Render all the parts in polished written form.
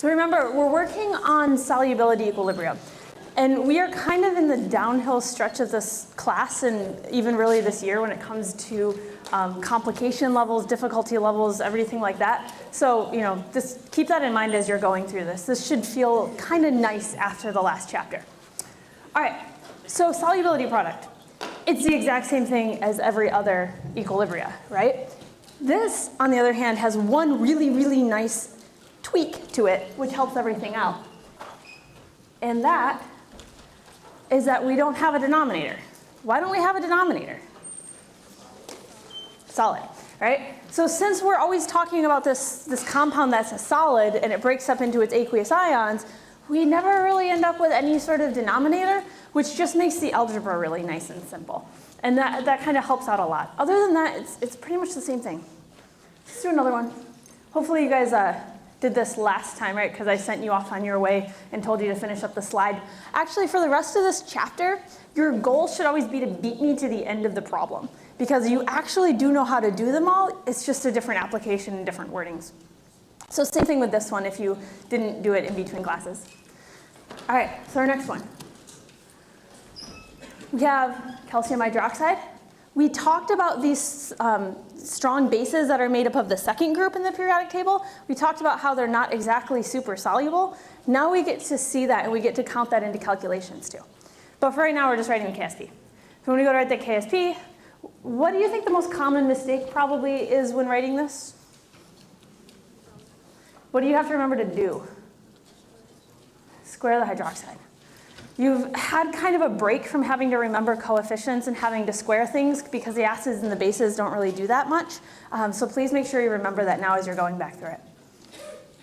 So remember, we're working on solubility equilibrium. And we are kind of in the downhill stretch of this class and even really this year when it comes to complication levels, difficulty levels, everything like that. So, just keep that in mind as you're going through this. This should feel kind of nice after the last chapter. All right, so solubility product. It's the exact same thing as every other equilibria, right? This, on the other hand, has one really, really nice tweak to it, which helps everything out. And that is that we don't have a denominator. Why don't we have a denominator? Solid, right? So since we're always talking about this compound that's a solid and it breaks up into its aqueous ions, we never really end up with any sort of denominator, which just makes the algebra really nice and simple. And that kind of helps out a lot. Other than that, it's pretty much the same thing. Let's do another one. Hopefully you guys did this last time, right? Because I sent you off on your way and told you to finish up the slide. Actually, for the rest of this chapter, your goal should always be to beat me to the end of the problem. Because you actually do know how to do them all. It's just a different application and different wordings. So same thing with this one if you didn't do it in between classes. All right, so our next one. We have calcium hydroxide. We talked about these strong bases that are made up of the second group in the periodic table. We talked about how they're not exactly super soluble. Now we get to see that and we get to count that into calculations too. But for right now, we're just writing the KSP. So when we go to write the KSP, what do you think the most common mistake probably is when writing this? What do you have to remember to do? Square the hydroxide. You've had kind of a break from having to remember coefficients and having to square things because the acids and the bases don't really do that much. So please make sure you remember that now as you're going back through it.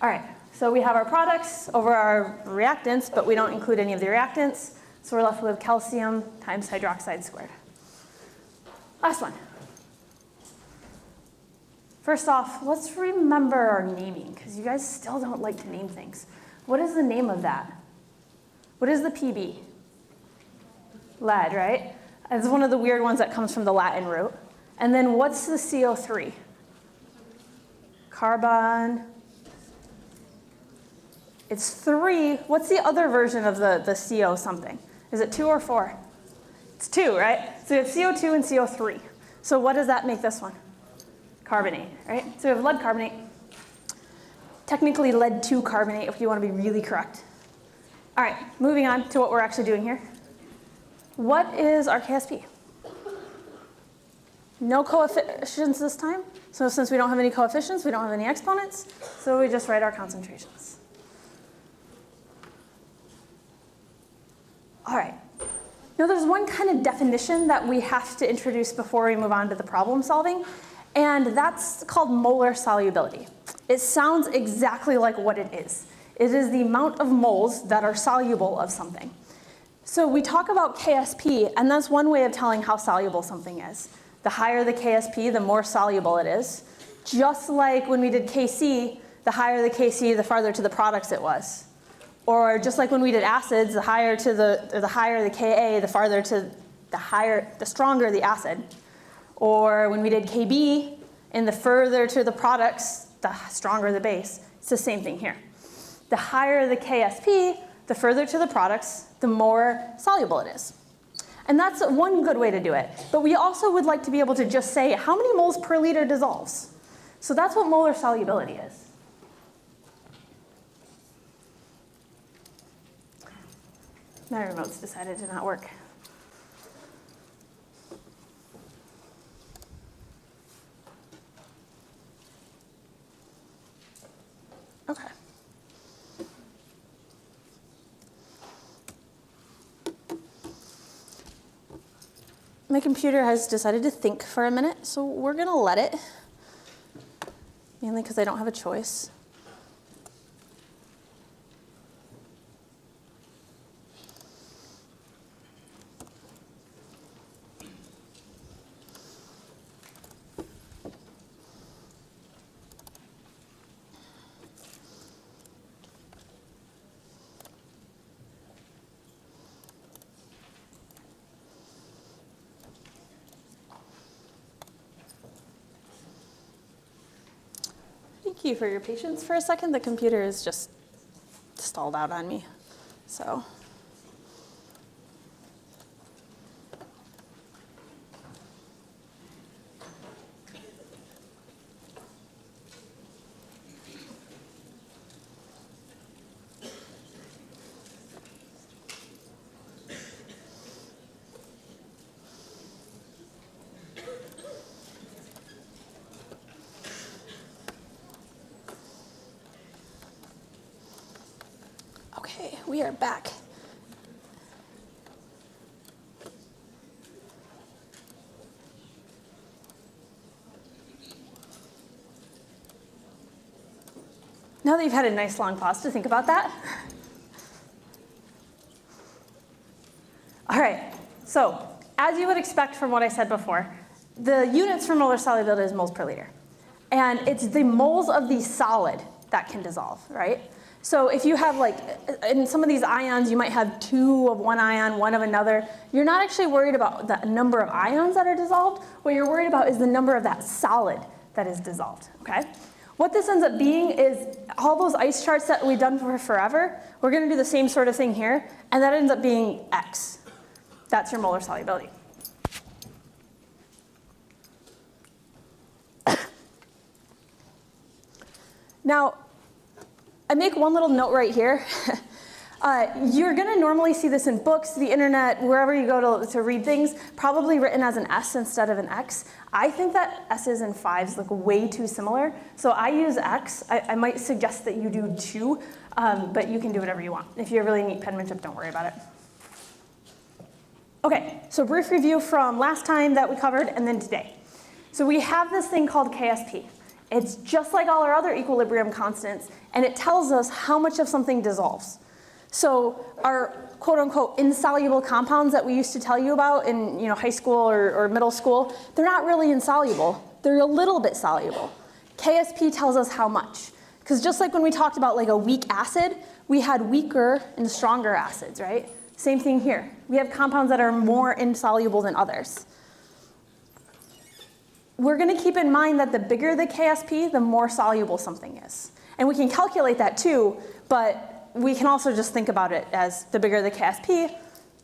All right, so we have our products over our reactants, but we don't include any of the reactants. So we're left with calcium times hydroxide squared. Last one. First off, let's remember our naming, because you guys still don't like to name things. What is the name of that? What is the PB? Lead, right? It's one of the weird ones that comes from the Latin root. And then what's the CO3? Carbon. It's 3. What's the other version of the CO something? Is it 2 or 4? It's 2, right? So we have CO2 and CO3. So what does that make this one? Carbonate, right? So we have lead carbonate. Technically lead 2 carbonate if you want to be really correct. All right, moving on to what we're actually doing here. What is our KSP? No coefficients this time. So since we don't have any coefficients, we don't have any exponents. So we just write our concentrations. All right. Now there's one kind of definition that we have to introduce before we move on to the problem solving. And that's called molar solubility. It sounds exactly like what it is. It is the amount of moles that are soluble of something. So we talk about KSP, and that's one way of telling how soluble something is. The higher the KSP, the more soluble it is. Just like when we did Kc, the higher the Kc, the farther to the products it was. Or just like when we did acids, the higher the Ka, the farther to the stronger the acid. Or when we did Kb, and the further to the products, the stronger the base. It's the same thing here. The higher the KSP, the further to the products, the more soluble it is. And that's one good way to do it. But we also would like to be able to just say how many moles per liter dissolves. So that's what molar solubility is. My remote's decided to not work. Okay. My computer has decided to think for a minute, so we're going to let it, mainly because I don't have a choice. Thank you for your patience for a second. The computer is just stalled out on me. So. Okay, we are back. Now that you've had a nice long pause to think about that. All right, so as you would expect from what I said before, the units for molar solubility is moles per liter. And it's the moles of the solid that can dissolve, right? So if you have like, in some of these ions, you might have 2 of one ion, 1 of another. You're not actually worried about the number of ions that are dissolved. What you're worried about is the number of that solid that is dissolved, okay? What this ends up being is all those ice charts that we've done for forever, we're gonna do the same sort of thing here, and that ends up being X. That's your molar solubility. Now, I make one little note right here. You're going to normally see this in books, the internet, wherever you go to read things, probably written as an S instead of an X. I think that S's and 5s look way too similar, so I use X. I might suggest that you do too, but you can do whatever you want. If you have really neat penmanship, don't worry about it. Okay, so brief review from last time that we covered and then today. So we have this thing called KSP. It's just like all our other equilibrium constants, and it tells us how much of something dissolves. So our quote-unquote insoluble compounds that we used to tell you about in high school or middle school, they're not really insoluble. They're a little bit soluble. KSP tells us how much. Because just like when we talked about like a weak acid, we had weaker and stronger acids, right? Same thing here. We have compounds that are more insoluble than others. We're going to keep in mind that the bigger the KSP, the more soluble something is. And we can calculate that too, but we can also just think about it as the bigger the KSP,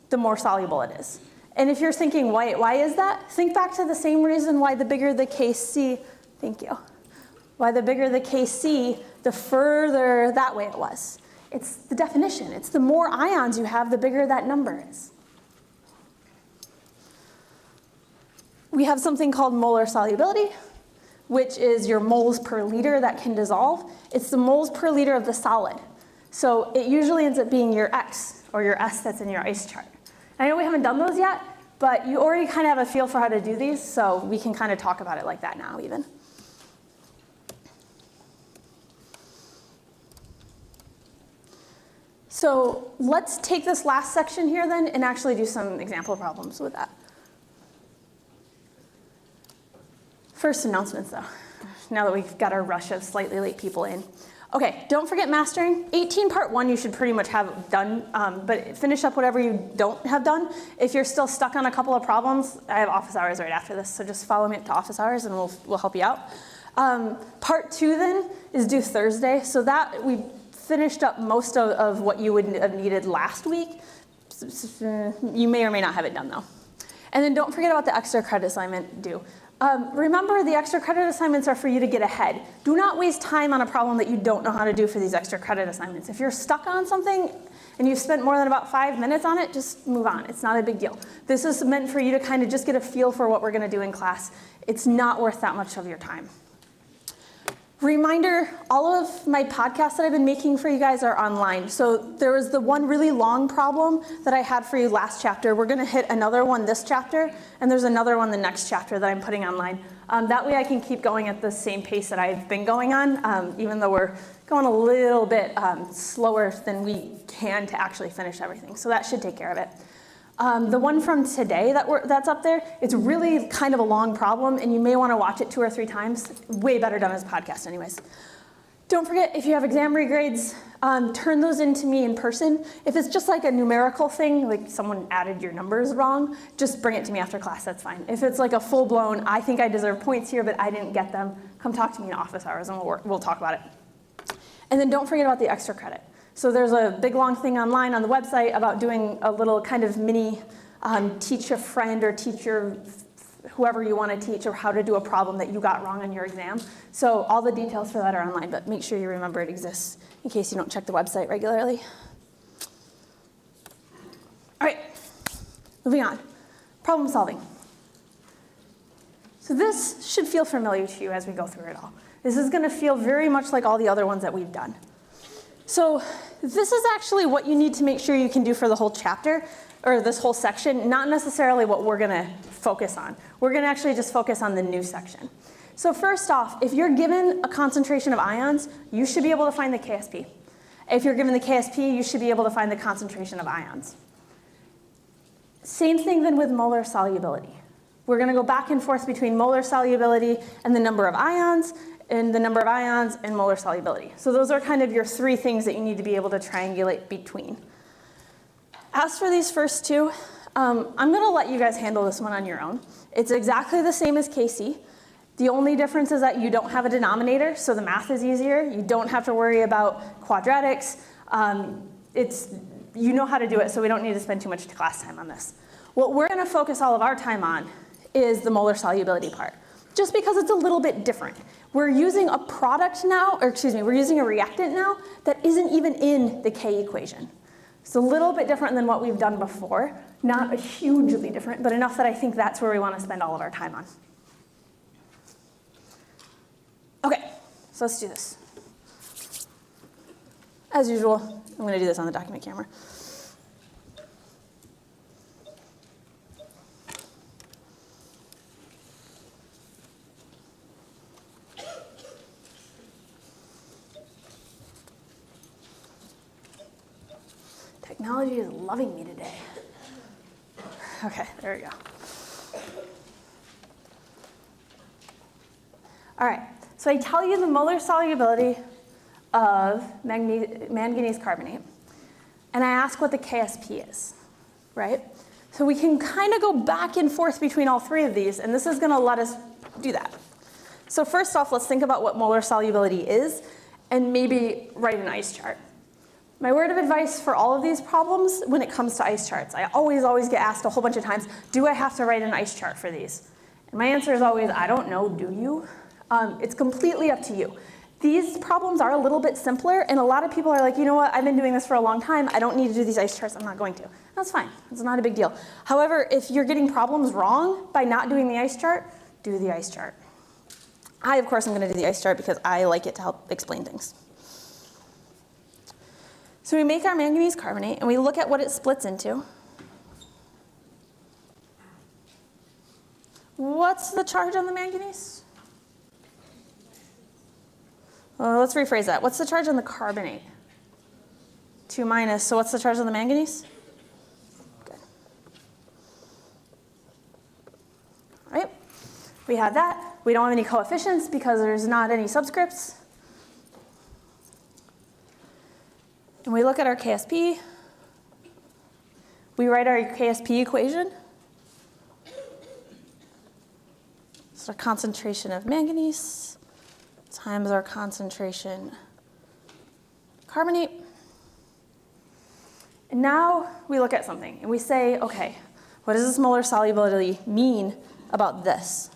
the more soluble it is. And if you're thinking, why is that? Think back to the same reason why the bigger the Kc, thank you. Why the bigger the Kc, the further that way it was. It's the definition. It's the more ions you have, the bigger that number is. We have something called molar solubility, which is your moles per liter that can dissolve. It's the moles per liter of the solid. So it usually ends up being your X or your S that's in your ice chart. I know we haven't done those yet, but you already kind of have a feel for how to do these, so we can kind of talk about it like that now even. So let's take this last section here then and actually do some example problems with that. First announcements though, now that we've got our rush of slightly late people in. Okay, don't forget mastering. 18 part 1 you should pretty much have done, but finish up whatever you don't have done. If you're still stuck on a couple of problems, I have office hours right after this, so just follow me up to office hours and we'll help you out. Part 2 then is due Thursday, so that we finished up most of what you would have needed last week. You may or may not have it done though. And then don't forget about the extra credit assignment due. Remember, the extra credit assignments are for you to get ahead. Do not waste time on a problem that you don't know how to do for these extra credit assignments. If you're stuck on something and you've spent more than about 5 minutes on it, just move on. It's not a big deal. This is meant for you to kind of just get a feel for what we're going to do in class. It's not worth that much of your time. Reminder, all of my podcasts that I've been making for you guys are online. So there was the one really long problem that I had for you last chapter. We're going to hit another one this chapter, and there's another one the next chapter that I'm putting online. That way I can keep going at the same pace that I've been going on, even though we're going a little bit slower than we can to actually finish everything. So that should take care of it. The one from today that's up there, it's really kind of a long problem, and you may want to watch it 2 or 3 times. Way better done as a podcast anyways. Don't forget, if you have exam regrades, turn those in to me in person. If it's just like a numerical thing, like someone added your numbers wrong, just bring it to me after class, that's fine. If it's like a full-blown, I think I deserve points here, but I didn't get them, come talk to me in office hours and we'll talk about it. And then don't forget about the extra credit. So there's a big long thing online on the website about doing a little kind of mini teach a friend or teacher, whoever you want to teach, or how to do a problem that you got wrong on your exam. So all the details for that are online, but make sure you remember it exists in case you don't check the website regularly. All right, moving on. Problem solving. So this should feel familiar to you as we go through it all. This is going to feel very much like all the other ones that we've done. So this is actually what you need to make sure you can do for the whole chapter, or this whole section, not necessarily what we're going to focus on. We're going to actually just focus on the new section. So first off, if you're given a concentration of ions, you should be able to find the KSP. If you're given the KSP, you should be able to find the concentration of ions. Same thing then with molar solubility. We're going to go back and forth between molar solubility and the number of ions, and the number of ions and molar solubility. So those are kind of your three things that you need to be able to triangulate between. As for these first two, I'm going to let you guys handle this one on your own. It's exactly the same as KC. The only difference is that you don't have a denominator, so the math is easier. You don't have to worry about quadratics. You know how to do it, so we don't need to spend too much class time on this. What we're going to focus all of our time on is the molar solubility part, just because it's a little bit different. We're using a product now, or excuse me, we're using a reactant now that isn't even in the K equation. It's a little bit different than what we've done before. Not hugely different, but enough that I think that's where we want to spend all of our time on. Okay, so let's do this. As usual, I'm going to do this on the document camera. Technology is loving me today. Okay, there we go. All right, so I tell you the molar solubility of manganese carbonate, and I ask what the KSP is, right? So we can kind of go back and forth between all three of these, and this is going to let us do that. So first off, let's think about what molar solubility is, and maybe write an ice chart. My word of advice for all of these problems when it comes to ice charts, I always get asked a whole bunch of times, do I have to write an ice chart for these? And my answer is always, I don't know, do you? It's completely up to you. These problems are a little bit simpler, and a lot of people are like, you know what, I've been doing this for a long time, I don't need to do these ice charts, I'm not going to. That's fine, it's not a big deal. However, if you're getting problems wrong by not doing the ice chart, do the ice chart. I, of course, am going to do the ice chart because I like it to help explain things. So we make our manganese carbonate, and we look at what it splits into. What's the charge on the manganese? Well, let's rephrase that. What's the charge on the carbonate? 2 minus. So what's the charge on the manganese? Good. All right. We have that. We don't have any coefficients because there's not any subscripts. And we look at our KSP. We write our KSP equation. It's our concentration of manganese times our concentration of carbonate. And now we look at something and we say, okay, what does this molar solubility mean about this?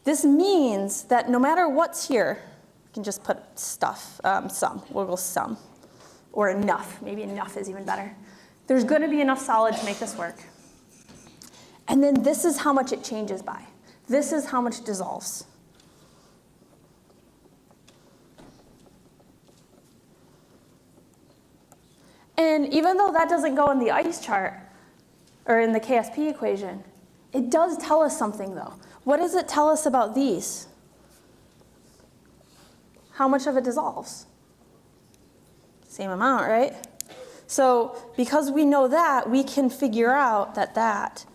This means that no matter what's here, you can just put stuff, some, we'll go some, or enough. Maybe enough is even better. There's going to be enough solid to make this work. And then this is how much it changes by. This is how much dissolves. And even though that doesn't go in the ice chart, or in the KSP equation, it does tell us something though. What does it tell us about these? How much of it dissolves? Same amount, right? So because we know that, we can figure out that that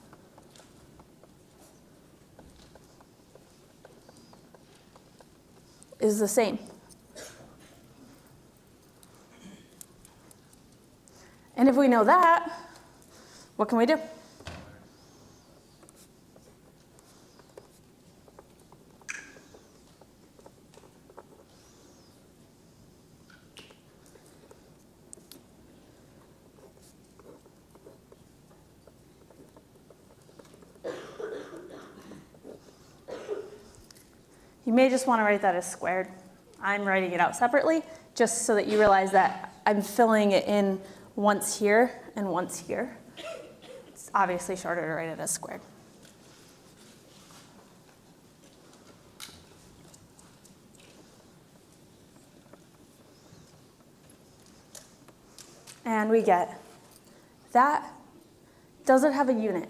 is the same. And if we know that, what can we do? You may just want to write that as squared. I'm writing it out separately, just so that you realize that I'm filling it in once here and once here. It's obviously shorter to write it as squared. And we get that. Does it have a unit?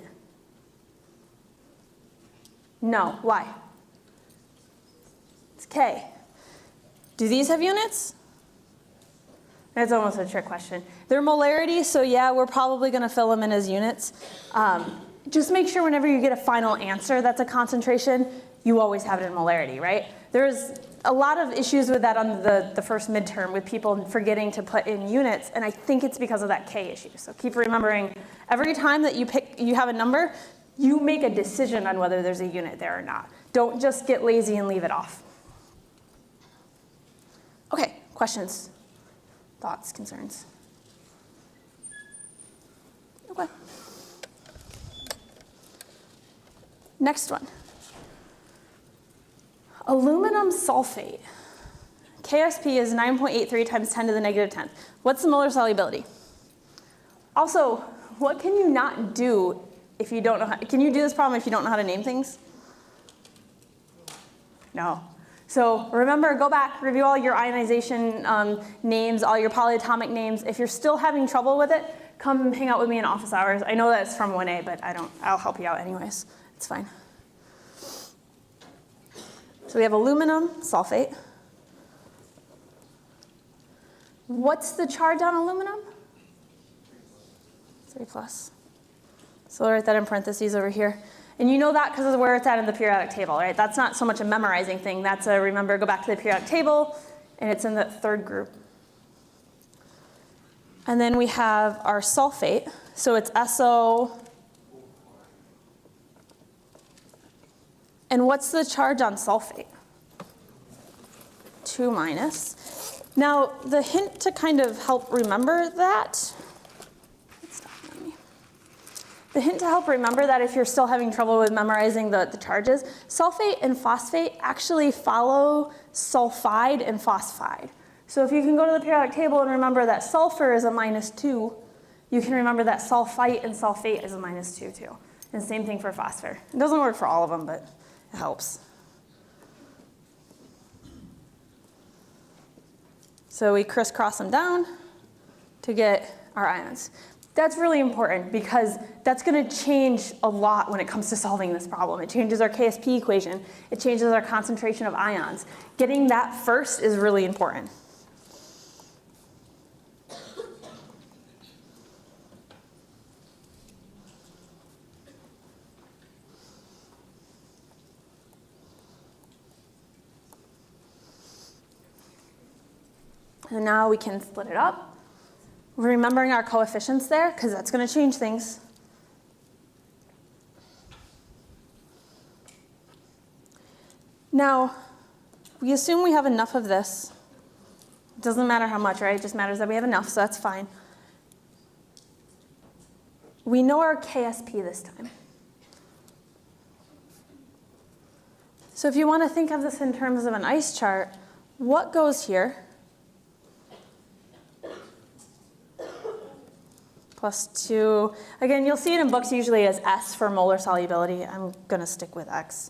No. Why? It's K. Do these have units? That's almost a trick question. They're molarity, so yeah, we're probably going to fill them in as units. Just make sure whenever you get a final answer that's a concentration, you always have it in molarity, right? There's a lot of issues with that on the first midterm with people forgetting to put in units, and I think it's because of that K issue. So keep remembering, every time that you have a number, you make a decision on whether there's a unit there or not. Don't just get lazy and leave it off. Okay, questions? Thoughts, concerns? Okay. Next one. Aluminum sulfate. KSP is 9.83 times 10 to the negative 10th. What's the molar solubility? Also, what can you not do if you don't know how, can you do this problem if you don't know how to name things? No. So remember, go back, review all your ionization names, all your polyatomic names. If you're still having trouble with it, come hang out with me in office hours. I know that's from 1A, but I'll help you out anyways. It's fine. So we have aluminum sulfate. What's the charge on aluminum? 3+. So I'll write that in parentheses over here. And you know that because of where it's at in the periodic table, right? That's not so much a memorizing thing. That's a, remember, go back to the periodic table, and it's in the third group. And then we have our sulfate. So it's SO. And what's the charge on sulfate? 2-. Now, the hint to kind of help remember that, the hint to help remember that if you're still having trouble with memorizing the charges, sulfate and phosphate actually follow sulfide and phosphide. So if you can go to the periodic table and remember that sulfur is a -2, you can remember that sulfite and sulfate is a -2 too. And same thing for phosphor. It doesn't work for all of them, but it helps. So we crisscross them down to get our ions. That's really important because that's going to change a lot when it comes to solving this problem. It changes our KSP equation. It changes our concentration of ions. Getting that first is really important. And now we can split it up. We're remembering our coefficients there because that's going to change things. Now, we assume we have enough of this. It doesn't matter how much, right? It just matters that we have enough, so that's fine. We know our KSP this time. So if you want to think of this in terms of an ice chart, what goes here? +2. Again, you'll see it in books usually as S for molar solubility. I'm going to stick with X.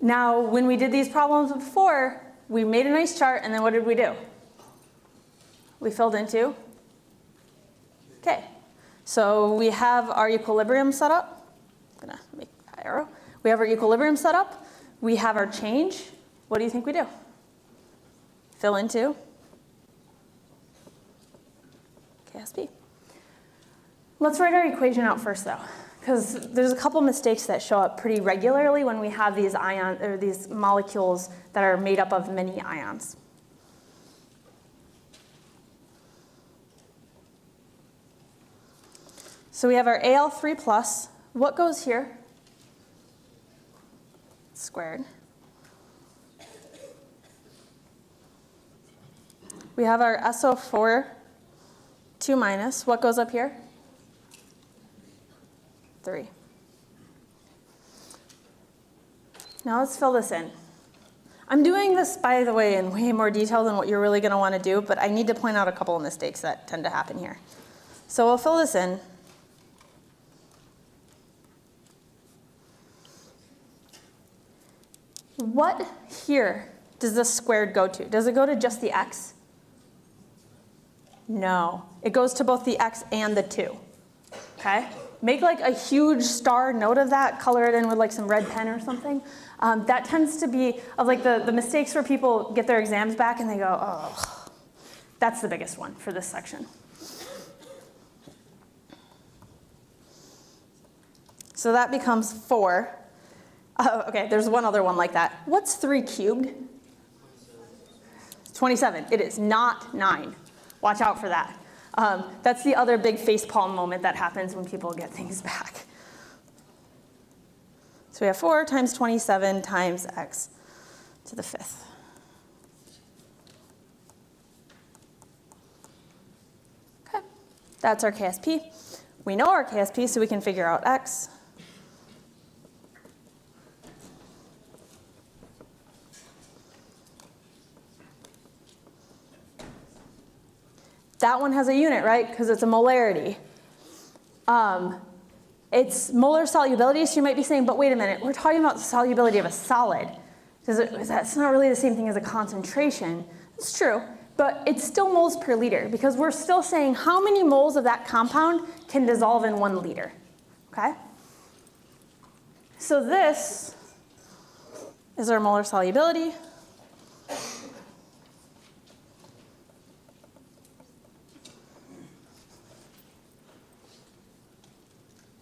Now, when we did these problems before, we made a nice chart, and then what did we do? We filled into K. So we have our equilibrium set up. I'm going to make that arrow. We have our equilibrium set up. We have our change. What do you think we do? Fill into KSP. Let's write our equation out first, though, because there's a couple mistakes that show up pretty regularly when we have these ions or these molecules that are made up of many ions. So we have our Al3+. What goes here? Squared. We have our SO4 2-. What goes up here? 3. Now let's fill this in. I'm doing this, by the way, in way more detail than what you're really going to want to do, but I need to point out a couple of mistakes that tend to happen here. So we'll fill this in. What here does this squared go to? Does it go to just the x? No. It goes to both the x and the 2. Okay? Make like a huge star note of that, color it in with like some red pen or something. That tends to be of like the mistakes where people get their exams back and they go, oh, that's the biggest one for this section. So that becomes 4. Okay, there's one other one like that. What's 3 cubed? 27. It is not 9. Watch out for that. That's the other big facepalm moment that happens when people get things back. So we have 4 times 27 times x to the 5th. Okay, that's our KSP. We know our KSP, so we can figure out x. That one has a unit, right? Because it's a molarity. It's molar solubility, so you might be saying, but wait a minute, we're talking about the solubility of a solid. That's not really the same thing as a concentration. It's true, but it's still moles per liter, because we're still saying how many moles of that compound can dissolve in 1 liter, okay? So this is our molar solubility.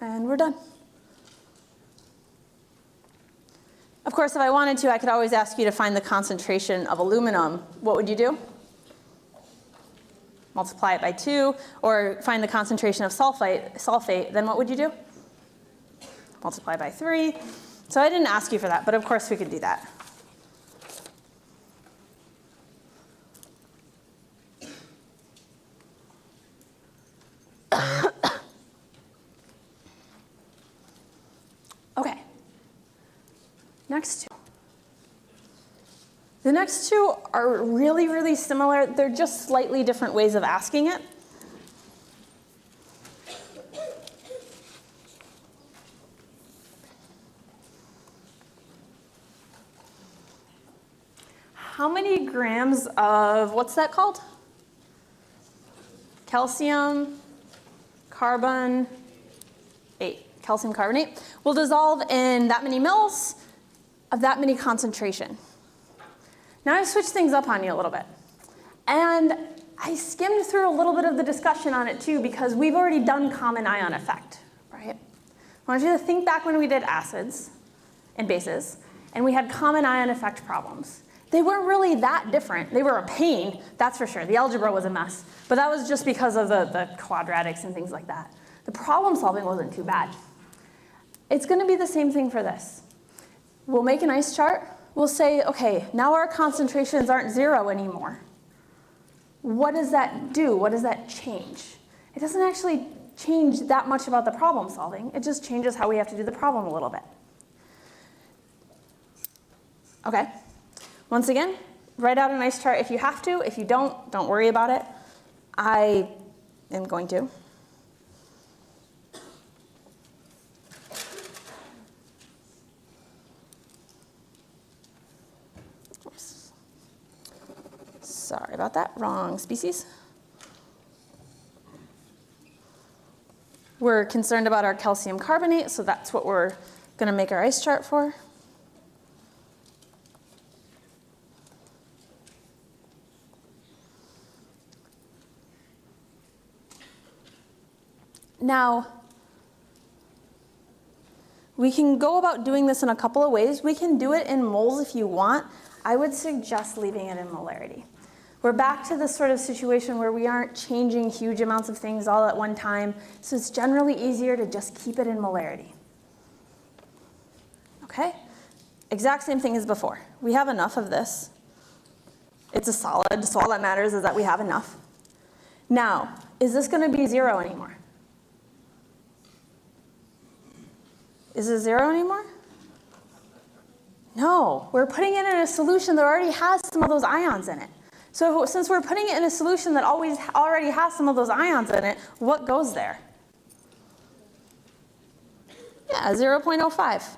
And we're done. Of course, if I wanted to, I could always ask you to find the concentration of aluminum. What would you do? Multiply it by 2, or find the concentration of sulfate, then what would you do? Multiply by 3. So I didn't ask you for that, but of course we could do that. Okay, next 2. The next 2 are really, really similar. They're just slightly different ways of asking it. How many grams of, what's that called? Calcium carbonate. Calcium carbonate will dissolve in that many mils of that many concentration. Now I've switched things up on you a little bit. And I skimmed through a little bit of the discussion on it too, because we've already done common ion effect, right? I want you to think back when we did acids and bases, and we had common ion effect problems. They weren't really that different. They were a pain, that's for sure. The algebra was a mess, but that was just because of the quadratics and things like that. The problem solving wasn't too bad. It's going to be the same thing for this. We'll make an ice chart. We'll say, okay, now our concentrations aren't 0 anymore. What does that do? What does that change? It doesn't actually change that much about the problem solving. It just changes how we have to do the problem a little bit. Okay. Once again, write out an ice chart if you have to. If you don't worry about it. I am going to. Sorry about that, wrong species. We're concerned about our calcium carbonate, so that's what we're going to make our ice chart for. Now, we can go about doing this in a couple of ways. We can do it in moles if you want. I would suggest leaving it in molarity. We're back to this sort of situation where we aren't changing huge amounts of things all at one time, so it's generally easier to just keep it in molarity. Okay? Exact same thing as before. We have enough of this. It's a solid, so all that matters is that we have enough. Now, is this going to be 0 anymore? Is it 0 anymore? No, we're putting it in a solution that already has some of those ions in it. So since we're putting it in a solution that already has some of those ions in it, what goes there? Yeah, 0.05,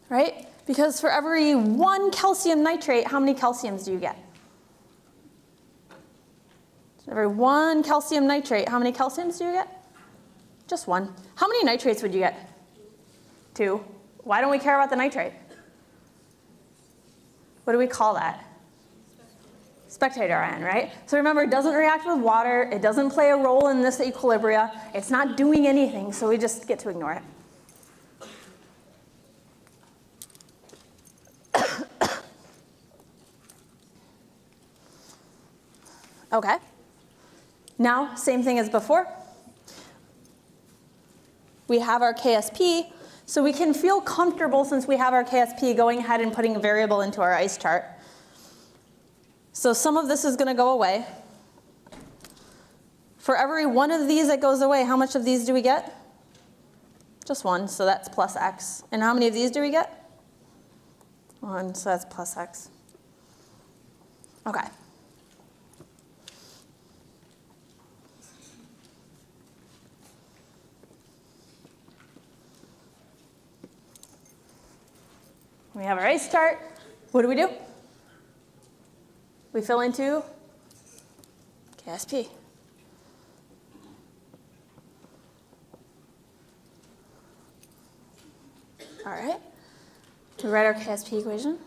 right? Because for every 1 calcium nitrate, how many calciums do you get? So every 1 calcium nitrate, how many calciums do you get? Just 1. How many nitrates would you get? 2. Why don't we care about the nitrate? What do we call that? Spectator ion, right? So remember, it doesn't react with water. It doesn't play a role in this equilibria. It's not doing anything, so we just get to ignore it. Okay. Now, same thing as before. We have our KSP, so we can feel comfortable since we have our KSP going ahead and putting a variable into our ice chart. So some of this is going to go away. For every 1 of these that goes away, how much of these do we get? Just 1, so that's plus x. And how many of these do we get? 1, so that's plus x. Okay. We have our ice chart. What do? We fill into KSP. All right. We write our KSP equation.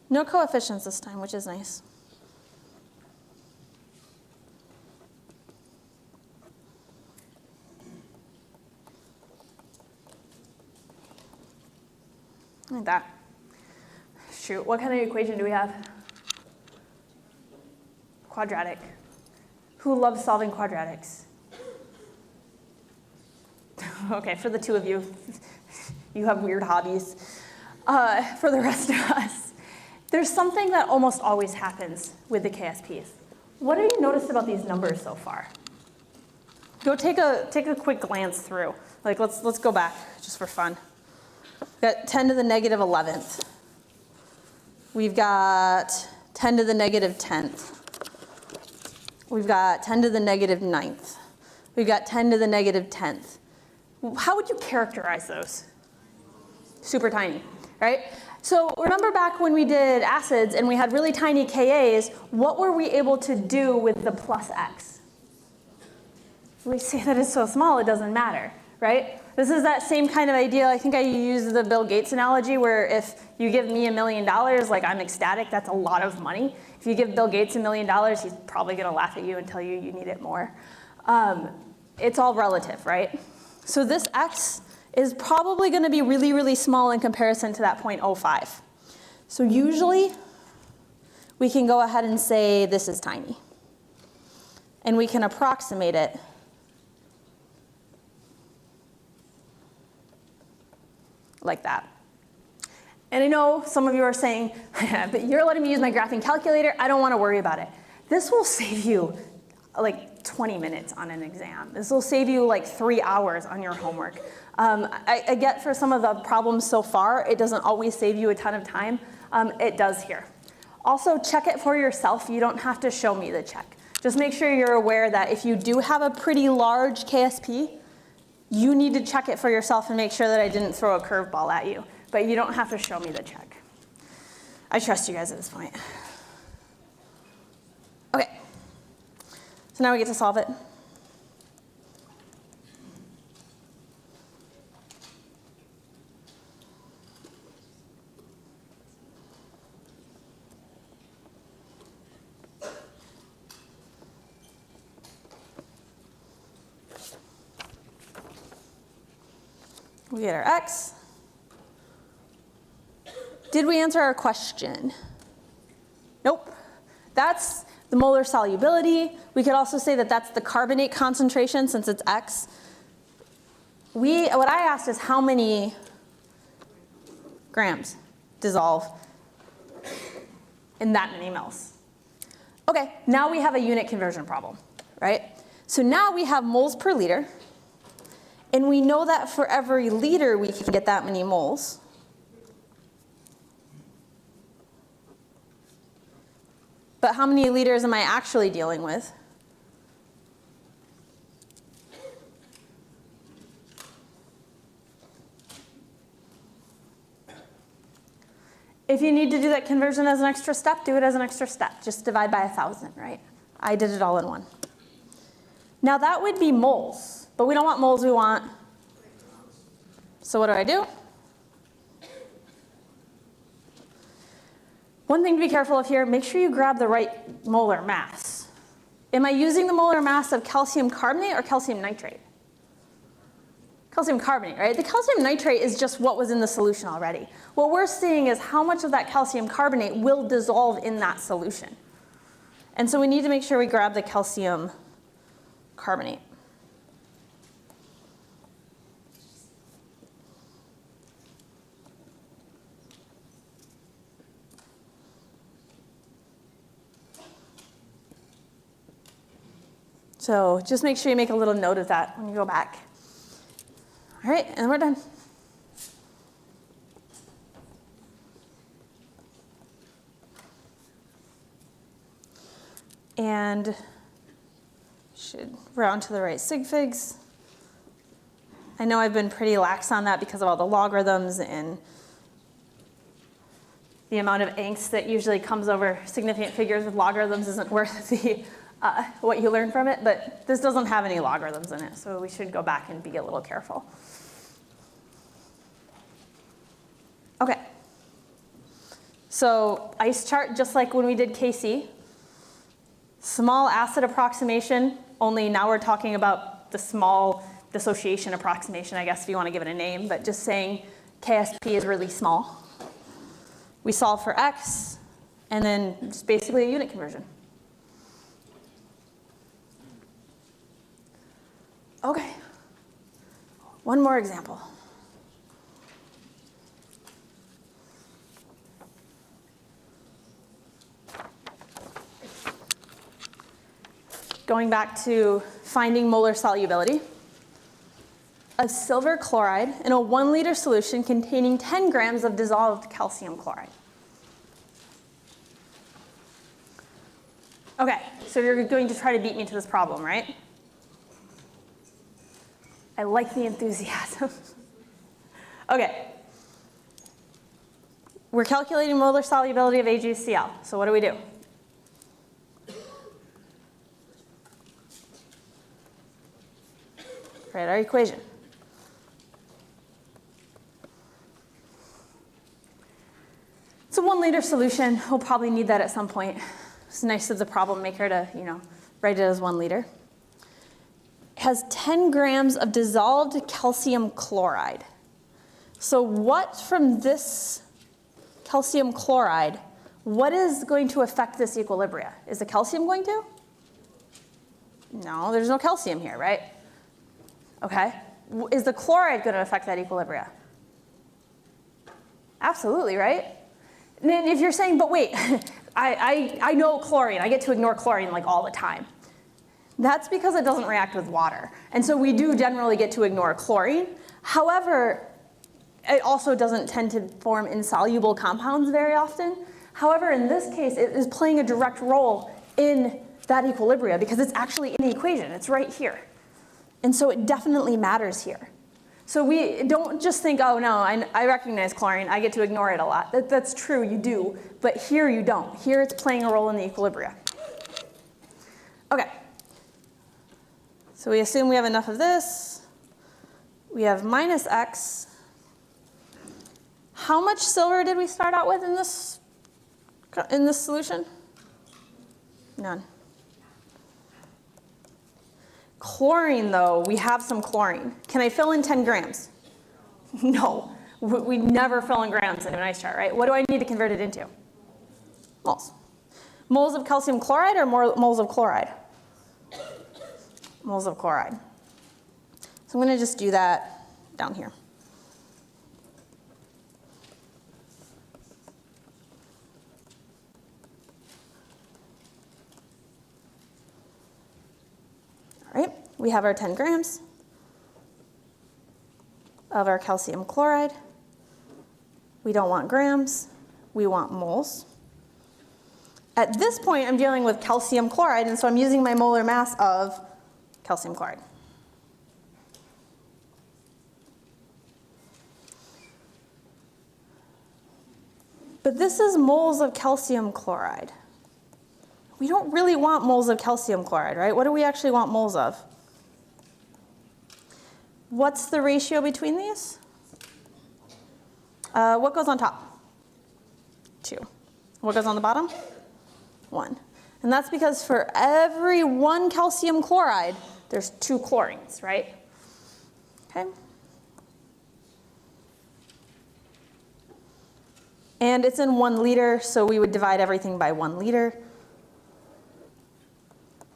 No coefficients this time, which is nice. Like that. Shoot, what kind of equation do we have? Quadratic. Who loves solving quadratics? Okay, for the 2 of you, you have weird hobbies. For the rest of us, there's something that almost always happens with the KSPs. What have you noticed about these numbers so far? Go take a quick glance through. Like let's go back just for fun. We've got 10 to the negative 11th. We've got 10 to the negative 10th. We've got 10 to the negative 9th. We've got 10 to the negative 10th. How would you characterize those? Super tiny, right? So remember back when we did acids and we had really tiny Kas, what were we able to do with the plus x? We say that it's so small it doesn't matter, right? This is that same kind of idea. I think I used the Bill Gates analogy where if you give me $1 million, like I'm ecstatic, that's a lot of money. If you give Bill Gates $1 million, he's probably gonna laugh at you and tell you you need it more. It's all relative, right? So this x is probably gonna be really, really small in comparison to that 0.05. So usually we can go ahead and say this is tiny. And we can approximate it like that. And I know some of you are saying, but you're letting me use my graphing calculator, I don't want to worry about it. This will save you like 20 minutes on an exam. This will save you like 3 hours on your homework. I get for some of the problems so far, it doesn't always save you a ton of time. It does here. Also, check it for yourself. You don't have to show me the check. Just make sure you're aware that if you do have a pretty large KSP, you need to check it for yourself and make sure that I didn't throw a curveball at you. But you don't have to show me the check. I trust you guys at this point. Okay. So now we get to solve it. We get our x. Did we answer our question? Nope. That's the molar solubility. We could also say that that's the carbonate concentration since it's x. What I asked is how many grams dissolve in that many mLs. Okay, now we have a unit conversion problem, right? So now we have moles per liter, and we know that for every liter we can get that many moles. But how many liters am I actually dealing with? If you need to do that conversion as an extra step, do it as an extra step. Just divide by 1,000, right? I did it all in one. Now that would be moles, but we don't want moles, we want. So what do? One thing to be careful of here, make sure you grab the right molar mass. Am I using the molar mass of calcium carbonate or calcium nitrate? Calcium carbonate, right? The calcium nitrate is just what was in the solution already. What we're seeing is how much of that calcium carbonate will dissolve in that solution. And so we need to make sure we grab the calcium carbonate. So just make sure you make a little note of that when you go back. All right, and we're done. And should round to the right sig figs. I know I've been pretty lax on that because of all the logarithms and the amount of angst that usually comes over significant figures with logarithms isn't worth the what you learn from it, but this doesn't have any logarithms in it, so we should go back and be a little careful. Okay, so ice chart, just like when we did KC. Small acid approximation, only now we're talking about the small dissociation approximation, I guess, if you want to give it a name, but just saying KSP is really small. We solve for X, and then just basically a unit conversion. Okay, one more example. Going back to finding molar solubility of silver chloride in a 1 liter solution containing 10 grams of dissolved calcium chloride. Okay, so you're going to try to beat me to this problem, right? I like the enthusiasm. Okay. We're calculating molar solubility of AgCl. So what do? Write our equation. It's a 1 liter solution. We'll probably need that at some point. It's nice of the problem maker to, write it as 1 liter. It has 10 grams of dissolved calcium chloride. So what from this calcium chloride, what is going to affect this equilibria? Is the calcium going to? No, there's no calcium here, right? Okay. Is the chloride going to affect that equilibria? Absolutely, right? And then if you're saying, but wait, I know chlorine, I get to ignore chlorine like all the time. That's because it doesn't react with water. And so we do generally get to ignore chlorine. However, it also doesn't tend to form insoluble compounds very often. However, in this case, it is playing a direct role in that equilibria because it's actually in the equation. It's right here. And so it definitely matters here. So we don't just think, oh no, I recognize chlorine, I get to ignore it a lot. That's true, you do, but here you don't. Here it's playing a role in the equilibria. Okay. So we assume we have enough of this. We have minus X. How much silver did we start out with in this solution? None. Chlorine, though, we have some chlorine. Can I fill in 10 grams? No. We never fill in grams in an ice chart, right? What do I need to convert it into? Moles. Moles of calcium chloride or moles of chloride? Moles of chloride. So I'm going to just do that down here. All right. we have our 10 grams of our calcium chloride. We don't want grams, we want moles. At this point, I'm dealing with calcium chloride, and so I'm using my molar mass of calcium chloride. But this is moles of calcium chloride. We don't really want moles of calcium chloride, right? What do we actually want moles of? What's the ratio between these? What goes on top? 2. What goes on the bottom? 1. And that's because for every 1 calcium chloride, there's 2 chlorines, right? Okay. And it's in 1 liter, so we would divide everything by 1 liter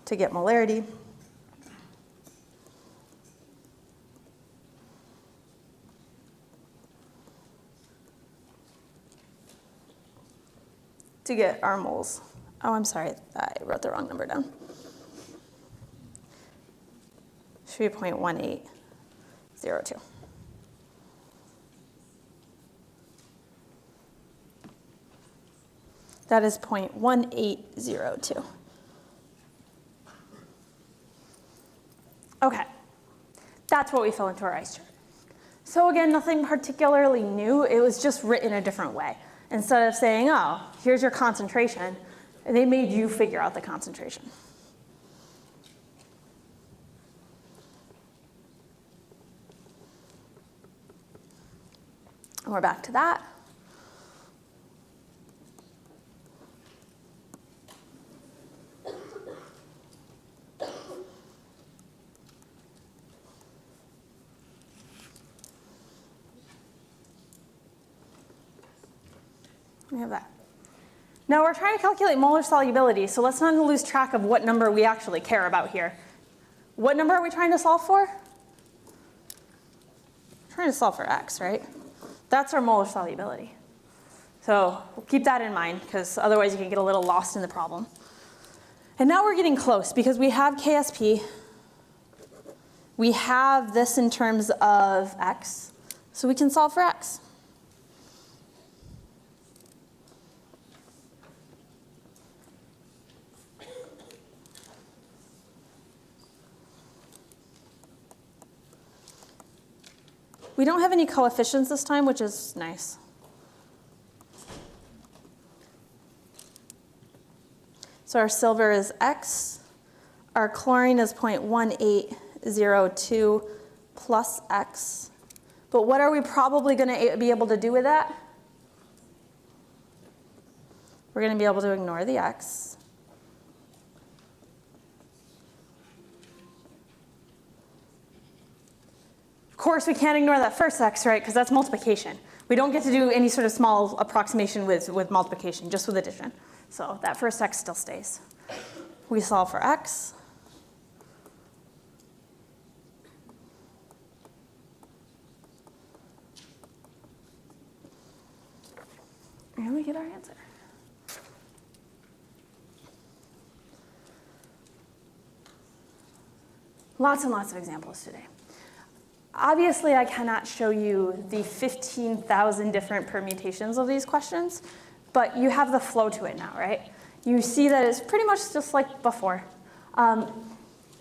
to get molarity. To get our moles. Oh, I'm sorry, I wrote the wrong number down. Should be 0.1802. That is 0.1802. Okay, that's what we fill into our ice chart. So again, nothing particularly new. It was just written a different way. Instead of saying, oh, here's your concentration, and they made you figure out the concentration. And we're back to that. We have that. Now we're trying to calculate molar solubility, so let's not lose track of what number we actually care about here. What number are we trying to solve for? We're trying to solve for X, right? That's our molar solubility. So we'll keep that in mind, because otherwise you can get a little lost in the problem. And now we're getting close, because we have KSP. We have this in terms of X, so we can solve for X. We don't have any coefficients this time, which is nice. So our silver is X. Our chlorine is 0.1802 plus X. But what are we probably going to be able to do with that? We're going to be able to ignore the X. Of course, we can't ignore that first X, right? Because that's multiplication. We don't get to do any sort of small approximation with multiplication, just with addition. So that first X still stays. We solve for X. And we get our answer. Lots and lots of examples today. Obviously, I cannot show you the 15,000 different permutations of these questions, but you have the flow to it now, right? You see that it's pretty much just like before.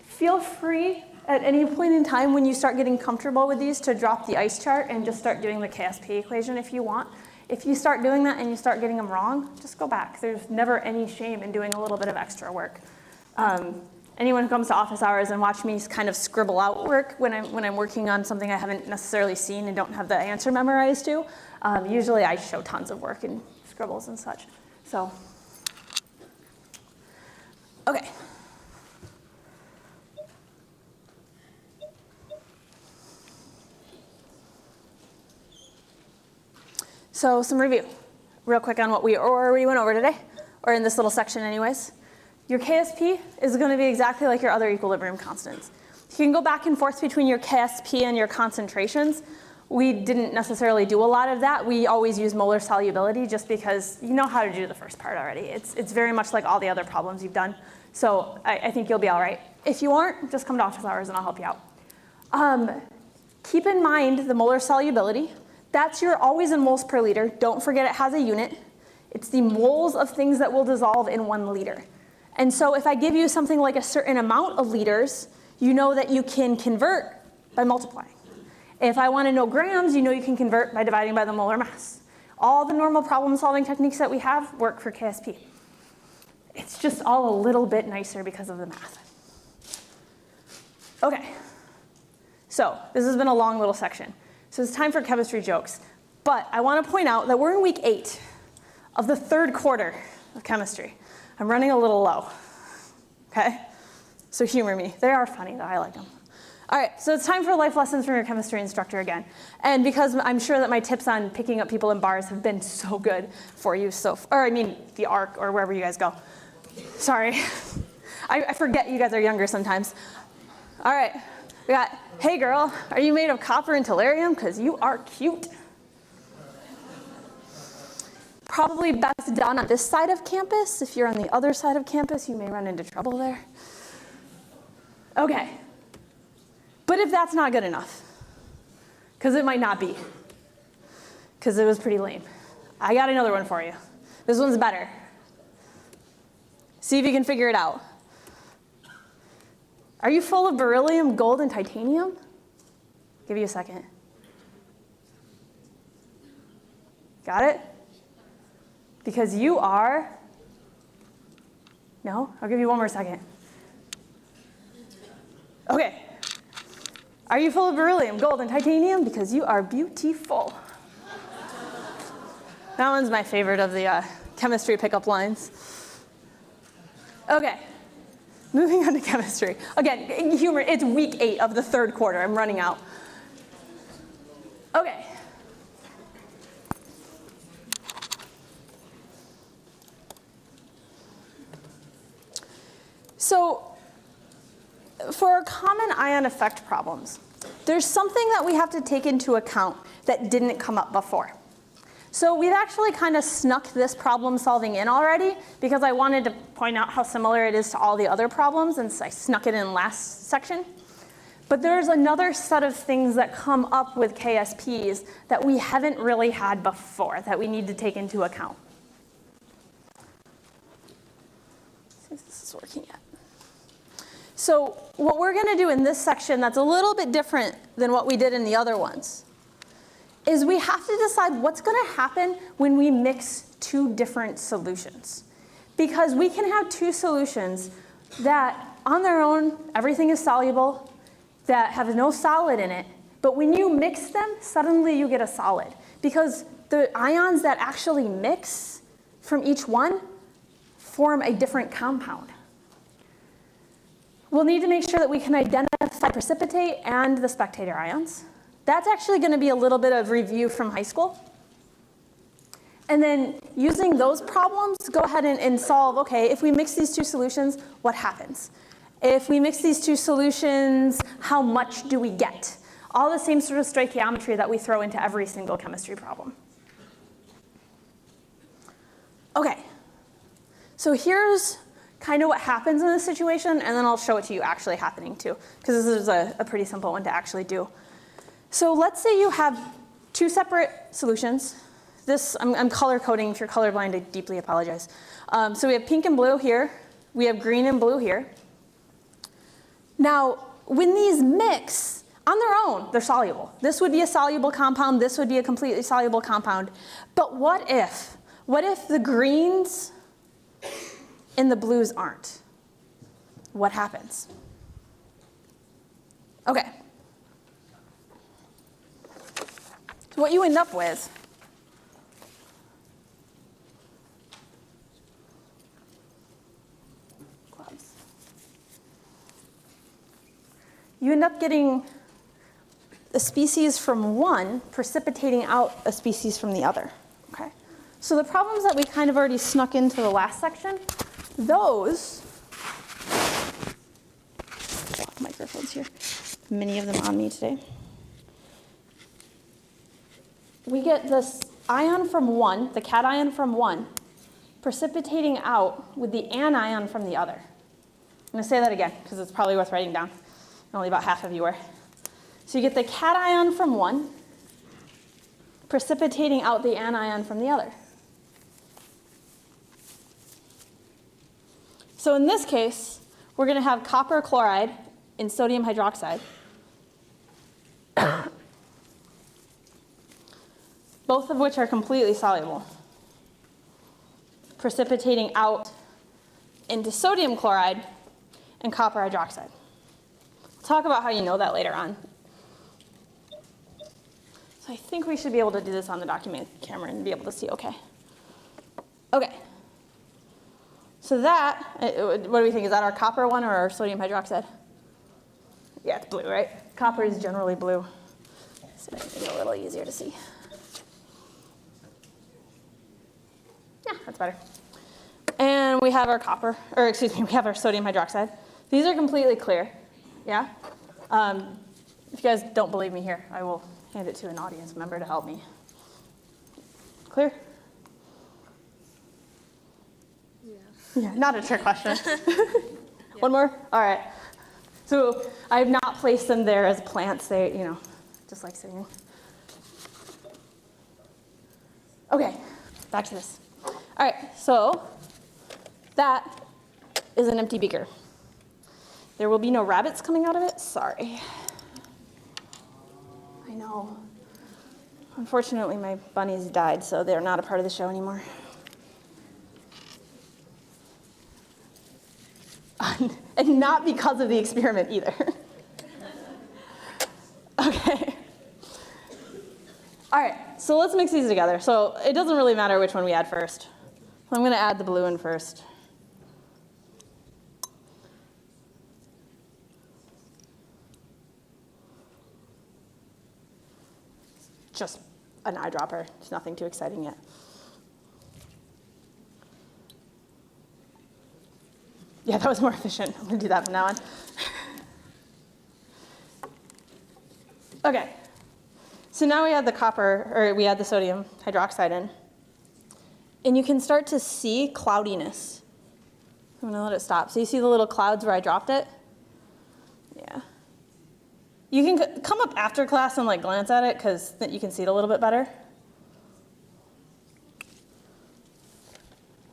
Feel free at any point in time when you start getting comfortable with these to drop the ice chart and just start doing the KSP equation if you want. If you start doing that and you start getting them wrong, just go back. There's never any shame in doing a little bit of extra work. Anyone who comes to office hours and watch me kind of scribble out work when I'm working on something I haven't necessarily seen and don't have the answer memorized to, usually I show tons of work and scribbles and such. So, okay. So some review, real quick on what we already went over today, or in this little section anyways. Your KSP is going to be exactly like your other equilibrium constants. You can go back and forth between your KSP and your concentrations. We didn't necessarily do a lot of that. We always use molar solubility just because you know how to do the first part already. It's very much like all the other problems you've done. So I think you'll be all right. If you aren't, just come to office hours and I'll help you out. Keep in mind the molar solubility. That's your always in moles per liter. Don't forget it has a unit. It's the moles of things that will dissolve in 1 liter. And so if I give you something like a certain amount of liters, you know that you can convert by multiplying. If I want to know grams, you know you can convert by dividing by the molar mass. All the normal problem solving techniques that we have work for KSP. It's just all a little bit nicer because of the math. Okay, so this has been a long little section. So it's time for chemistry jokes. But I want to point out that we're in week 8 of the 3rd quarter of chemistry. I'm running a little low, okay? So humor me. They are funny, though. I like them. All right, so it's time for life lessons from your chemistry instructor again. And because I'm sure that my tips on picking up people in bars have been so good for you or I mean the ARC or wherever you guys go. Sorry. I forget you guys are younger sometimes. All right, we got, hey girl, are you made of copper and tellurium? Because you are cute. Probably best done on this side of campus. If you're on the other side of campus, you may run into trouble there. Okay. But if that's not good enough, because it might not be, because it was pretty lame, I got another one for you. This one's better. See if you can figure it out. Are you full of beryllium, gold, and titanium? Give you a second. Got it? Because you are, no? I'll give you one more second. Okay. Are you full of beryllium, gold, and titanium? Because you are beautiful. That one's my favorite of the chemistry pickup lines. Okay, moving on to chemistry. Again, humor, it's week 8 of the 3rd quarter. I'm running out. Okay. So, for common ion effect problems, there's something that we have to take into account that didn't come up before. So we've actually kind of snuck this problem solving in already because I wanted to point out how similar it is to all the other problems, and so I snuck it in last section. But there's another set of things that come up with KSPs that we haven't really had before that we need to take into account. Let's see if this is working yet. So what we're going to do in this section that's a little bit different than what we did in the other ones is we have to decide what's going to happen when we mix 2 different solutions. Because we can have 2 solutions that on their own, everything is soluble, that have no solid in it, but when you mix them, suddenly you get a solid. Because the ions that actually mix from each one form a different compound. We'll need to make sure that we can identify precipitate and the spectator ions. That's actually going to be a little bit of review from high school. And then using those problems, go ahead and solve, okay, if we mix these 2 solutions, what happens? If we mix these 2 solutions, how much do we get? All the same sort of stoichiometry that we throw into every single chemistry problem. Okay, so here's kind of what happens in this situation, and then I'll show it to you actually happening too, because this is a pretty simple one to actually do. So let's say you have 2 separate solutions. This, I'm color coding. If you're colorblind, I deeply apologize. So we have pink and blue here. We have green and blue here. Now, when these mix, on their own, they're soluble. This would be a soluble compound. This would be a completely soluble compound. But what if the greens and the blues aren't? What happens? Okay. So what you end up with you end up getting a species from one precipitating out a species from the other. Okay? So the problems that we kind of already snuck into the last section, those, microphones here, many of them on me today. We get this ion from one, the cation from one, precipitating out with the anion from the other. going to say that again because it's probably worth writing down. Only about half of you were. So you get the cation from one, precipitating out the anion from the other. So in this case, we're going to have copper chloride in sodium hydroxide. Both of which are completely soluble, precipitating out into sodium chloride and copper hydroxide. We'll talk about how you know that later on. So I think we should be able to do this on the document camera and be able to see okay. Okay. So that, what do we think? Is that our copper one or our sodium hydroxide? Yeah, it's blue, right? Copper is generally blue. So make it a little easier to see. Yeah, that's better. And we have our copper, or excuse me, we have our sodium hydroxide. These are completely clear, yeah? If you guys don't believe me here, I will hand it to an audience member to help me. Clear? Yeah, not a trick question. One more? All right. So I have not placed them there as plants. They, you know, just like sitting. Okay, back to this. All right, so that is an empty beaker. There will be no rabbits coming out of it. Sorry. I know. Unfortunately, my bunnies died, so they're not a part of the show anymore. And not because of the experiment either. Okay. All right, so let's mix these together. So it doesn't really matter which one we add first. So I'm going to add the blue one first. Just an eyedropper. It's nothing too exciting yet. Yeah, that was more efficient. I'm going to do that from now on. Okay. So now we add the copper, or we add the sodium hydroxide in. And you can start to see cloudiness. I'm going to let it stop. So you see the little clouds where I dropped it? Yeah. You can come up after class and like glance at it because then you can see it a little bit better.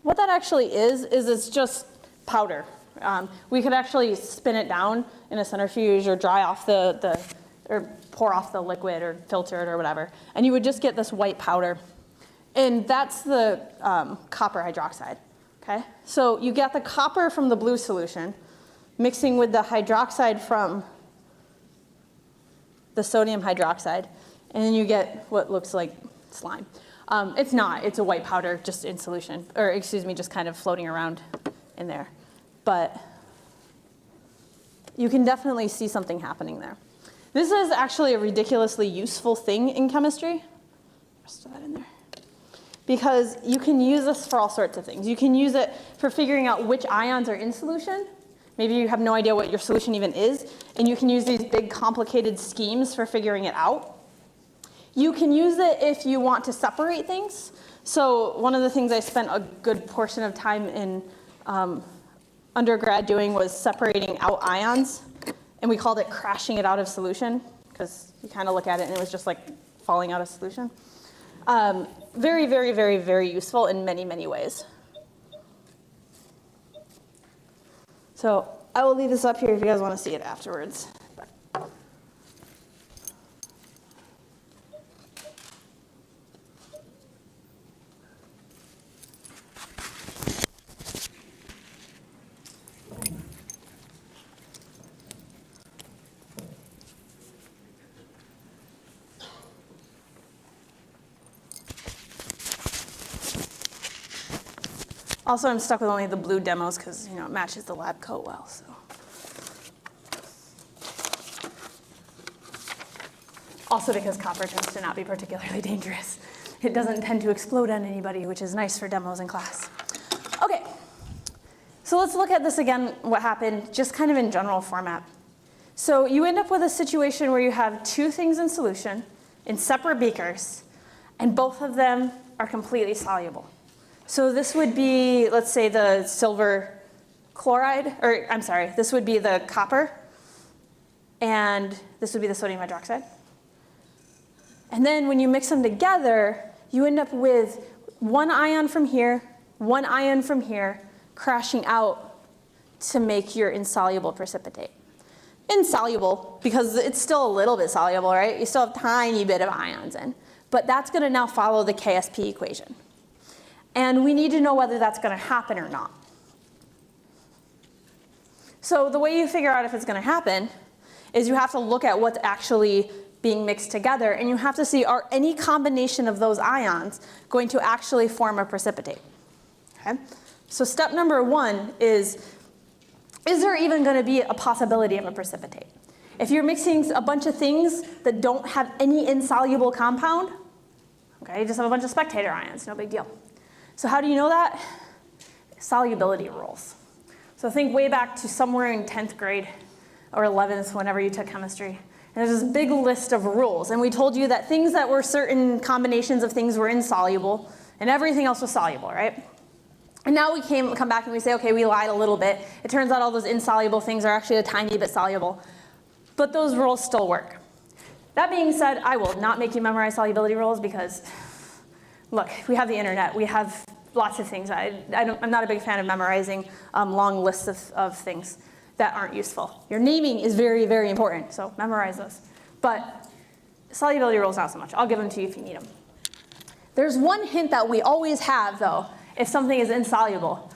What that actually is it's just powder. We could actually spin it down in a centrifuge or dry off or pour off the liquid or filter it or whatever, and you would just get this white powder. And that's the copper hydroxide, okay? So you get the copper from the blue solution mixing with the hydroxide from the sodium hydroxide, and then you get what looks like slime. It's not, it's a white powder just in solution, or excuse me, just kind of floating around in there. But you can definitely see something happening there. This is actually a ridiculously useful thing in chemistry. Rest of that in there. Because you can use this for all sorts of things. You can use it for figuring out which ions are in solution. Maybe you have no idea what your solution even is, and you can use these big complicated schemes for figuring it out. You can use it if you want to separate things. So one of the things I spent a good portion of time in undergrad doing was separating out ions, and we called it crashing it out of solution, because you kind of look at it and it was just like falling out of solution. Very, very, very, very useful in many, many ways. So I will leave this up here if you guys want to see it afterwards. Also, I'm stuck with only the blue demos because, you know, it matches the lab coat well. So. Also because copper tends to not be particularly dangerous. It doesn't tend to explode on anybody, which is nice for demos in class. Okay, so let's look at this again, what happened, just kind of in general format. So you end up with a situation where you have two things in solution in separate beakers, and both of them are completely soluble. So this would be, let's say, the silver chloride, or I'm sorry, this would be the copper, and this would be the sodium hydroxide. And then when you mix them together, you end up with one ion from here, one ion from here, crashing out to make your insoluble precipitate. Insoluble, because it's still a little bit soluble, right? You still have a tiny bit of ions in. But that's going to now follow the KSP equation. And we need to know whether that's going to happen or not. So the way you figure out if it's going to happen is you have to look at what's actually being mixed together, and you have to see, are any combination of those ions going to actually form a precipitate? Okay? So step number one is there even going to be a possibility of a precipitate? If you're mixing a bunch of things that don't have any insoluble compound, okay, you just have a bunch of spectator ions, no big deal. So how do you know that? Solubility rules. So think way back to somewhere in 10th grade or 11th, whenever you took chemistry. And there's this big list of rules, and we told you that things that were certain combinations of things were insoluble, and everything else was soluble, right? And now we come back and we say, okay, we lied a little bit. It turns out all those insoluble things are actually a tiny bit soluble. But those rules still work. That being said, I will not make you memorize solubility rules because, look, we have the internet. We have lots of things. I'm not a big fan of memorizing long lists of things that aren't useful. Your naming is very, very important, so memorize those. But solubility rules, not so much. I'll give them to you if you need them. There's one hint that we always have, though, if something is insoluble.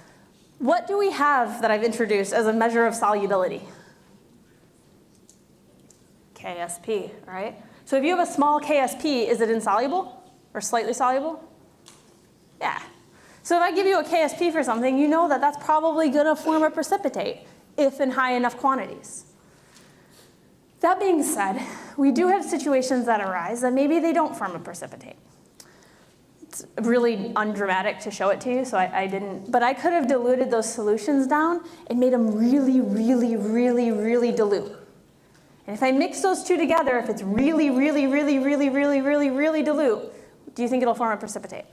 What do we have that I've introduced as a measure of solubility? KSP, right? So if you have a small KSP, is it insoluble or slightly soluble? Yeah. So if I give you a KSP for something, you know that that's probably going to form a precipitate if in high enough quantities. That being said, we do have situations that arise that maybe they don't form a precipitate. It's really undramatic to show it to you, so I didn't. But I could have diluted those solutions down and made them really, really, really, really dilute. And if I mix those two together, if it's really, really, really, really, really, really, really dilute, do you think it'll form a precipitate?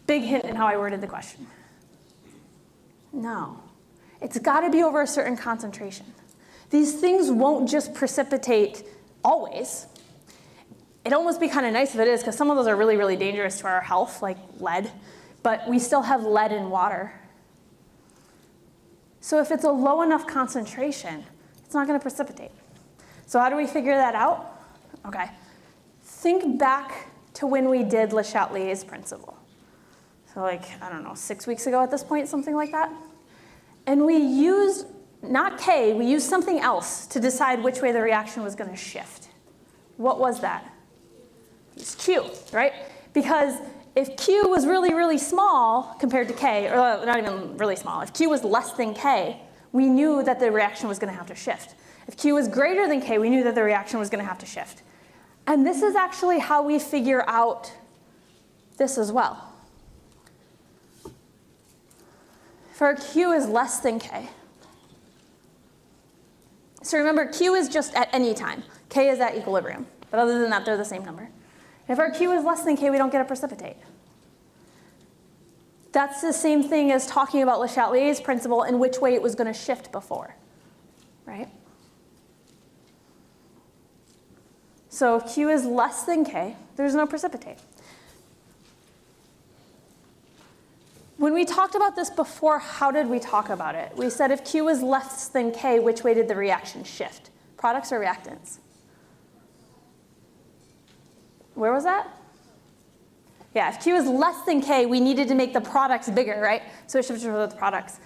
Big hint in how I worded the question. No. It's got to be over a certain concentration. These things won't just precipitate always. It'd almost be kind of nice if it is, because some of those are really, really dangerous to our health, like lead. But we still have lead in water. So if it's a low enough concentration, it's not going to precipitate. So how do we figure that out? Okay. Think back to when we did Le Chatelier's principle. So like, I don't know, 6 weeks ago at this point, something like that. And we used, not K, we used something else to decide which way the reaction was going to shift. What was that? It's Q, right? Because if Q was really, really small compared to K, or not even really small, if Q was less than K, we knew that the reaction was going to have to shift. If Q was greater than K, we knew that the reaction was going to have to shift. And this is actually how we figure out this as well. For Q is less than K. So remember, Q is just at any time. K is at equilibrium. But other than that, they're the same number. If our Q is less than K, we don't get a precipitate. That's the same thing as talking about Le Chatelier's principle and which way it was going to shift before, right? So if Q is less than K, there's no precipitate. When we talked about this before, how did we talk about it? We said if Q is less than K, which way did the reaction shift? Products or reactants? Where was that? Yeah, if Q is less than K, we needed to make the products bigger, right? So it shifted toward the products.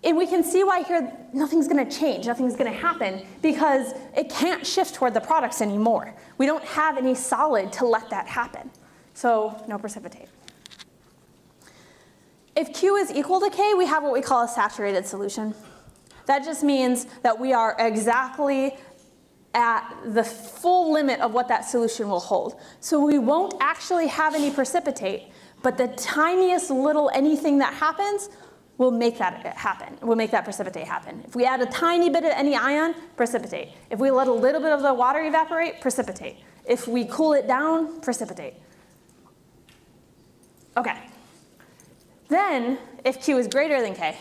And we can see why here nothing's going to change, nothing's going to happen, because it can't shift toward the products anymore. We don't have any solid to let that happen. So no precipitate. If Q is equal to K, we have what we call a saturated solution. That just means that we are exactly at the full limit of what that solution will hold. So we won't actually have any precipitate, but the tiniest little anything that happens will make that happen, will make that precipitate happen. If we add a tiny bit of any ion, precipitate. If we let a little bit of the water evaporate, precipitate. If we cool it down, precipitate. Okay. Then, if Q is greater than K,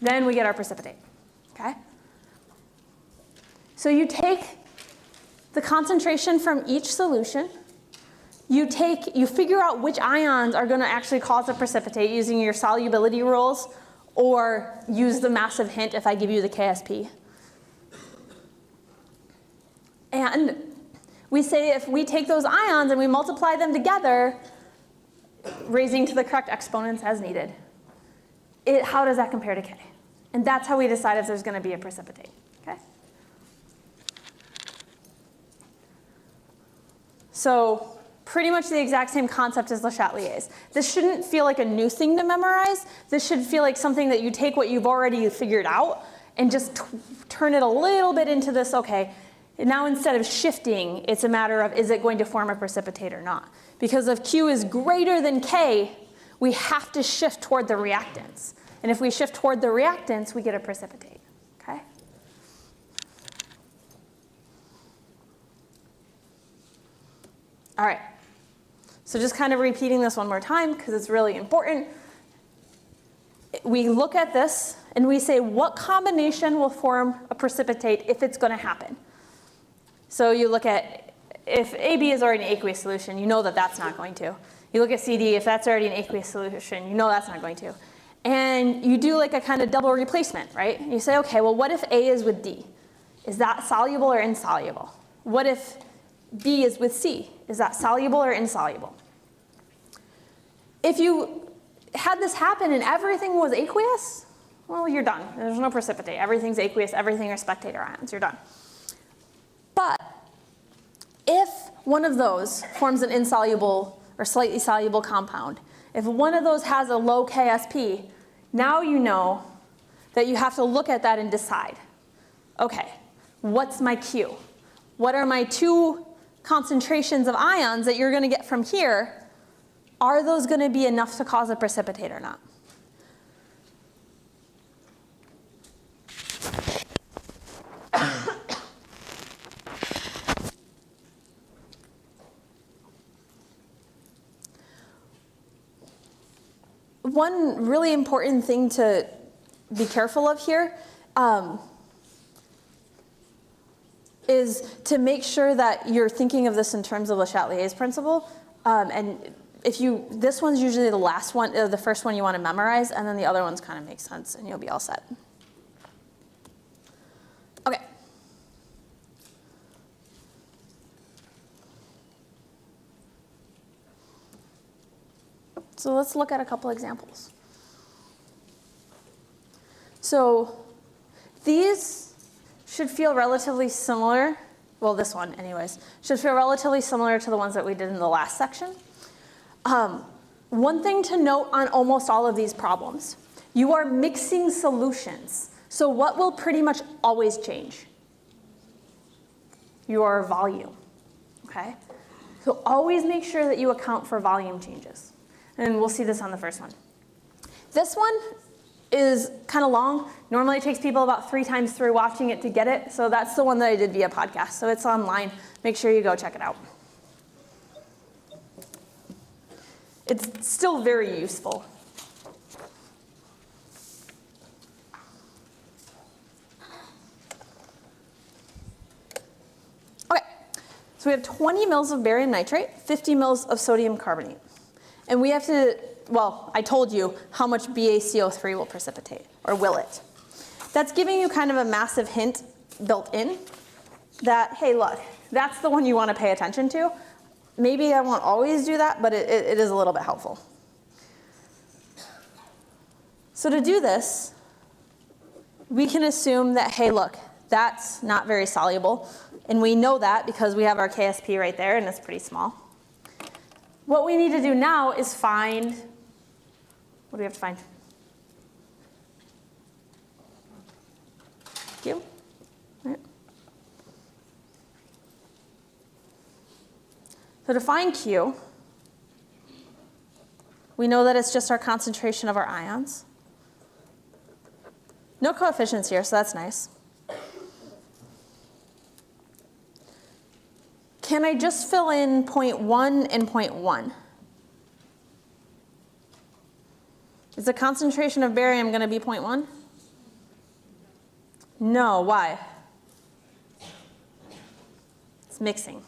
Then we get our precipitate, okay? So you take the concentration from each solution, you figure out which ions are going to actually cause a precipitate using your solubility rules, or use the massive hint if I give you the KSP. And we say if we take those ions and we multiply them together, raising to the correct exponents as needed, how does that compare to K? And that's how we decide if there's going to be a precipitate, okay? So pretty much the exact same concept as Le Chatelier's. This shouldn't feel like a new thing to memorize. This should feel like something that you take what you've already figured out and just turn it a little bit into this, okay, now instead of shifting, it's a matter of is it going to form a precipitate or not? Because if Q is greater than K, we have to shift toward the reactants. And if we shift toward the reactants, we get a precipitate, okay? All right. So just kind of repeating this one more time because it's really important. We look at this and we say what combination will form a precipitate if it's going to happen. So you look at if AB is already an aqueous solution, you know that that's not going to. You look at CD, if that's already an aqueous solution, you know that's not going to. And you do like a kind of double replacement, right? You say, okay, well, what if A is with D? Is that soluble or insoluble? What if B is with C? Is that soluble or insoluble? If you had this happen and everything was aqueous, well, you're done. There's no precipitate. Everything's aqueous. Everything are spectator ions. You're done. But if one of those forms an insoluble or slightly soluble compound, if one of those has a low KSP, now you know that you have to look at that and decide, okay, what's my Q? What are my two concentrations of ions that you're going to get from here? Are those going to be enough to cause a precipitate or not? One really important thing to be careful of here is to make sure that you're thinking of this in terms of Le Chatelier's principle. And this one's usually the last one, the first one you want to memorize, and then the other ones kind of make sense, and you'll be all set. Okay. So let's look at a couple examples. So these should feel relatively similar. Well, this one anyways, should feel relatively similar to the ones that we did in the last section. One thing to note on almost all of these problems, you are mixing solutions. So what will pretty much always change? Your volume, okay? So always make sure that you account for volume changes. And we'll see this on the first one. This one is kind of long. Normally it takes people about 3 times through watching it to get it. So that's the one that I did via podcast. So it's online. Make sure you go check it out. It's still very useful. Okay, so we have 20 mils of barium nitrate, 50 mils of sodium carbonate. And we have to, well, I told you how much BaCO3 will precipitate, or will it. That's giving you kind of a massive hint built in that, hey, look, that's the one you want to pay attention to. Maybe I won't always do that, but it is a little bit helpful. So to do this, we can assume that, hey, look, that's not very soluble. And we know that because we have our KSP right there, and it's pretty small. What we need to do now is find, what do we have to find? Q? Right. So to find Q, we know that it's just our concentration of our ions. No coefficients here, so that's nice. Can I just fill in 0.1 and 0.1? Is the concentration of barium going to be 0.1? No, why? It's mixing.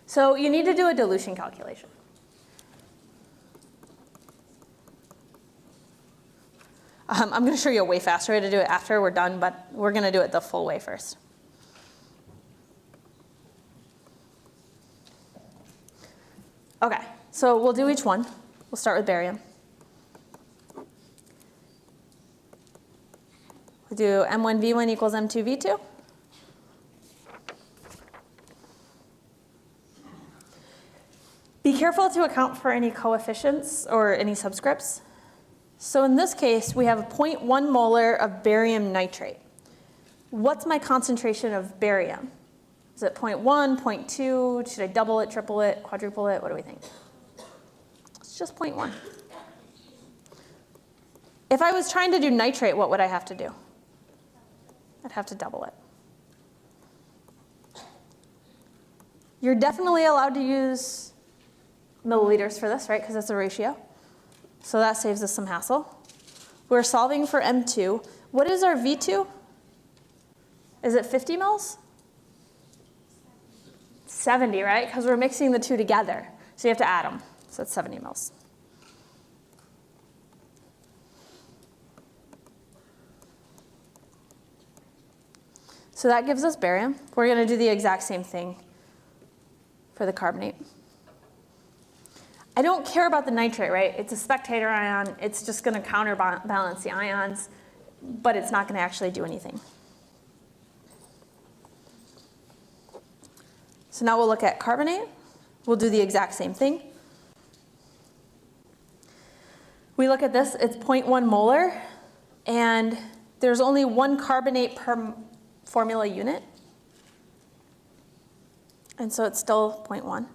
So you need to do a dilution calculation. I'm going to show you a way faster way to do it after we're done, but we're going to do it the full way first. Okay, so we'll do each one. We'll start with barium. We'll do M1V1 equals M2V2. Be careful to account for any coefficients or any subscripts. So in this case, we have 0.1 molar of barium nitrate. What's my concentration of barium? Is it 0.1, 0.2? Should I double it, triple it, quadruple it? What do we think? It's just 0.1. If I was trying to do nitrate, what would I have to do? I'd have to double it. You're definitely allowed to use milliliters for this, right? Because it's a ratio. So that saves us some hassle. We're solving for M2. What is our V2? Is it 50 mils? 70, right? Because we're mixing the two together. So you have to add them. So it's 70 mils. So that gives us barium. We're going to do the exact same thing for the carbonate. I don't care about the nitrate, right? It's a spectator ion. It's just going to counterbalance the ions, but it's not going to actually do anything. So now we'll look at carbonate. We'll do the exact same thing. We look at this. It's 0.1 molar, and there's only one carbonate per formula unit. And so it's still 0.1.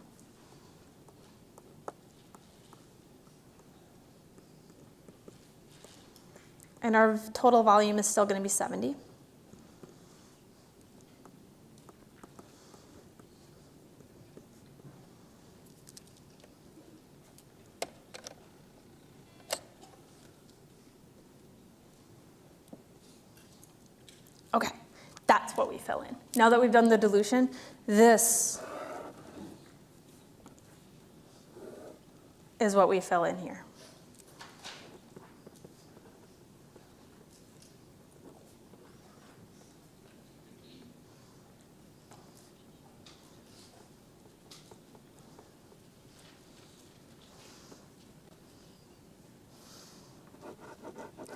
And our total volume is still going to be 70. Okay, that's what we fill in. Now that we've done the dilution, this is what we fill in here.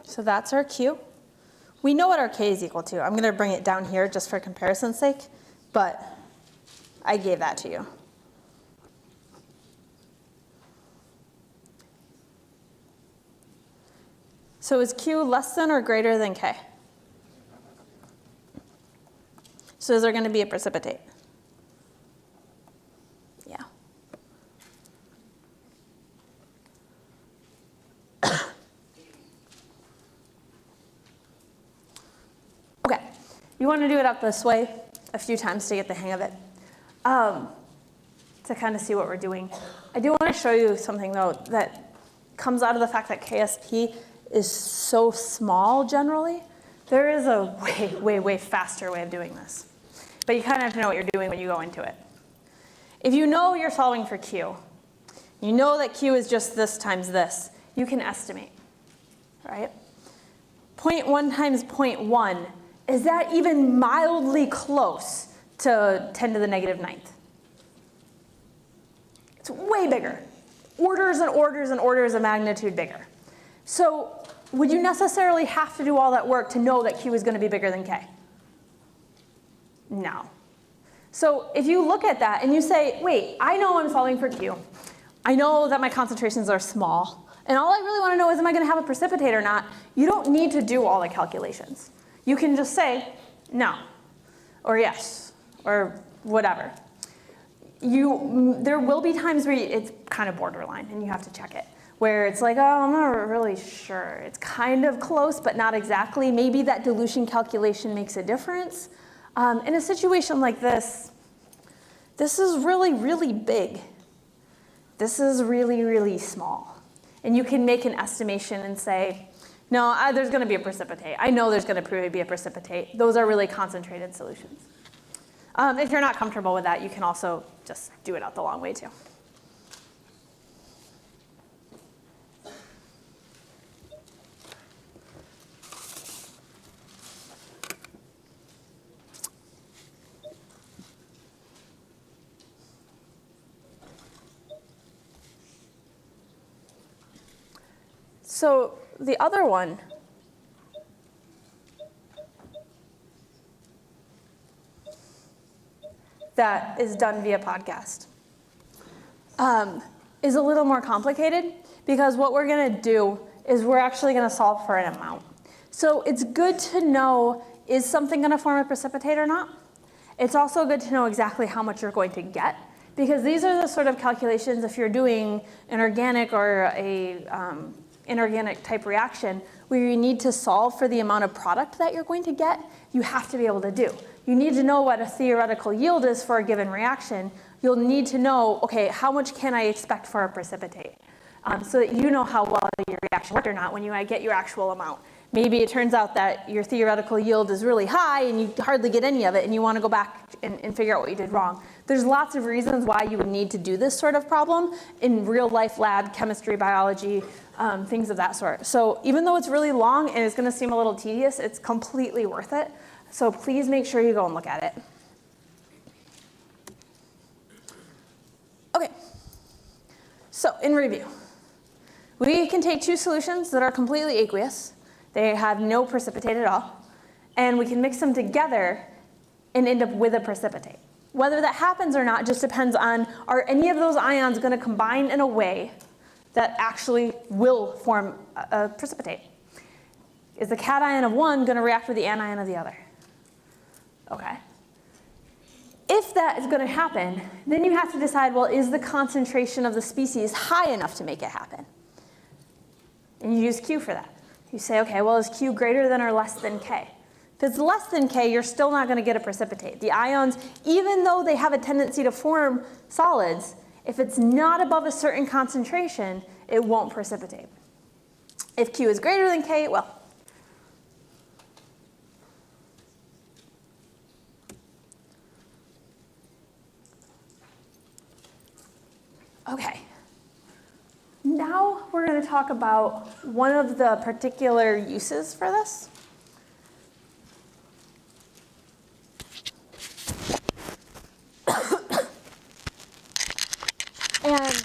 So that's our Q. We know what our K is equal to. I'm going to bring it down here just for comparison's sake, but I gave that to you. So is Q less than or greater than K? So is there going to be a precipitate? Yeah. Okay, you want to do it up this way a few times to get the hang of it, to kind of see what we're doing. I do want to show you something, though, that comes out of the fact that KSP is so small generally. There is a way, way, way faster way of doing this. But you kind of have to know what you're doing when you go into it. If you know you're solving for Q, you know that Q is just this times this, you can estimate, right? 0.1 times 0.1, is that even mildly close to 10 to the negative 9th? It's way bigger. Orders and orders and orders of magnitude bigger. So would you necessarily have to do all that work to know that Q is going to be bigger than K? No. So if you look at that and you say, wait, I know I'm solving for Q. I know that my concentrations are small. And all I really want to know is, am I going to have a precipitate or not? You don't need to do all the calculations. You can just say no, or yes, or whatever. There will be times where it's kind of borderline, and you have to check it, where it's like, oh, I'm not really sure. It's kind of close, but not exactly. Maybe that dilution calculation makes a difference. In a situation like this, this is really, really big. This is really, really small. And you can make an estimation and say, No, there's going to be a precipitate. I know there's going to be a precipitate. Those are really concentrated solutions. If you're not comfortable with that, you can also just do it out the long way too. So the other one that is done via podcast is a little more complicated, because what we're going to do is we're actually going to solve for an amount. So it's good to know, is something going to form a precipitate or not? It's also good to know exactly how much you're going to get, because these are the sort of calculations, if you're doing an organic or a inorganic type reaction where you need to solve for the amount of product that you're going to get, you have to be able to do. You need to know what a theoretical yield is for a given reaction. You'll need to know, okay, how much can I expect for a precipitate? So that you know how well your reaction worked or not when you get your actual amount. Maybe it turns out that your theoretical yield is really high and you hardly get any of it, and you want to go back and figure out what you did wrong. There's lots of reasons why you would need to do this sort of problem in real life lab, chemistry, biology, things of that sort. So even though it's really long and it's going to seem a little tedious, it's completely worth it. So please make sure you go and look at it. Okay, so in review, we can take two solutions that are completely aqueous. They have no precipitate at all, and we can mix them together and end up with a precipitate. Whether that happens or not just depends on, are any of those ions going to combine in a way that actually will form a precipitate? Is the cation of one going to react with the anion of the other? Okay. If that is going to happen, then you have to decide, well, is the concentration of the species high enough to make it happen? And you use Q for that. You say, okay, well, is Q greater than or less than K? If it's less than K, you're still not going to get a precipitate. The ions, even though they have a tendency to form solids, if it's not above a certain concentration, it won't precipitate. If Q is greater than K, well. Okay. Now we're going to talk about one of the particular uses for this. And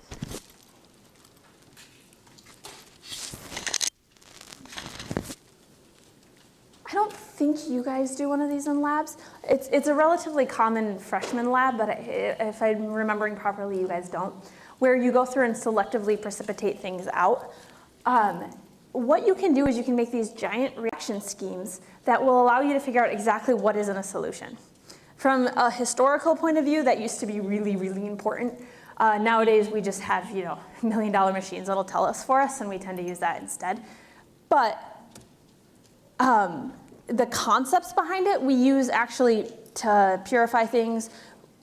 I don't think you guys do one of these in labs. It's a relatively common freshman lab, but if I'm remembering properly, you guys don't, where you go through and selectively precipitate things out. What you can do is you can make these giant reaction schemes that will allow you to figure out exactly what is in a solution. From a historical point of view, that used to be really, really important. Nowadays, we just have, $1 million machines that'll tell us for us, and we tend to use that instead. But the concepts behind it, we use actually to purify things.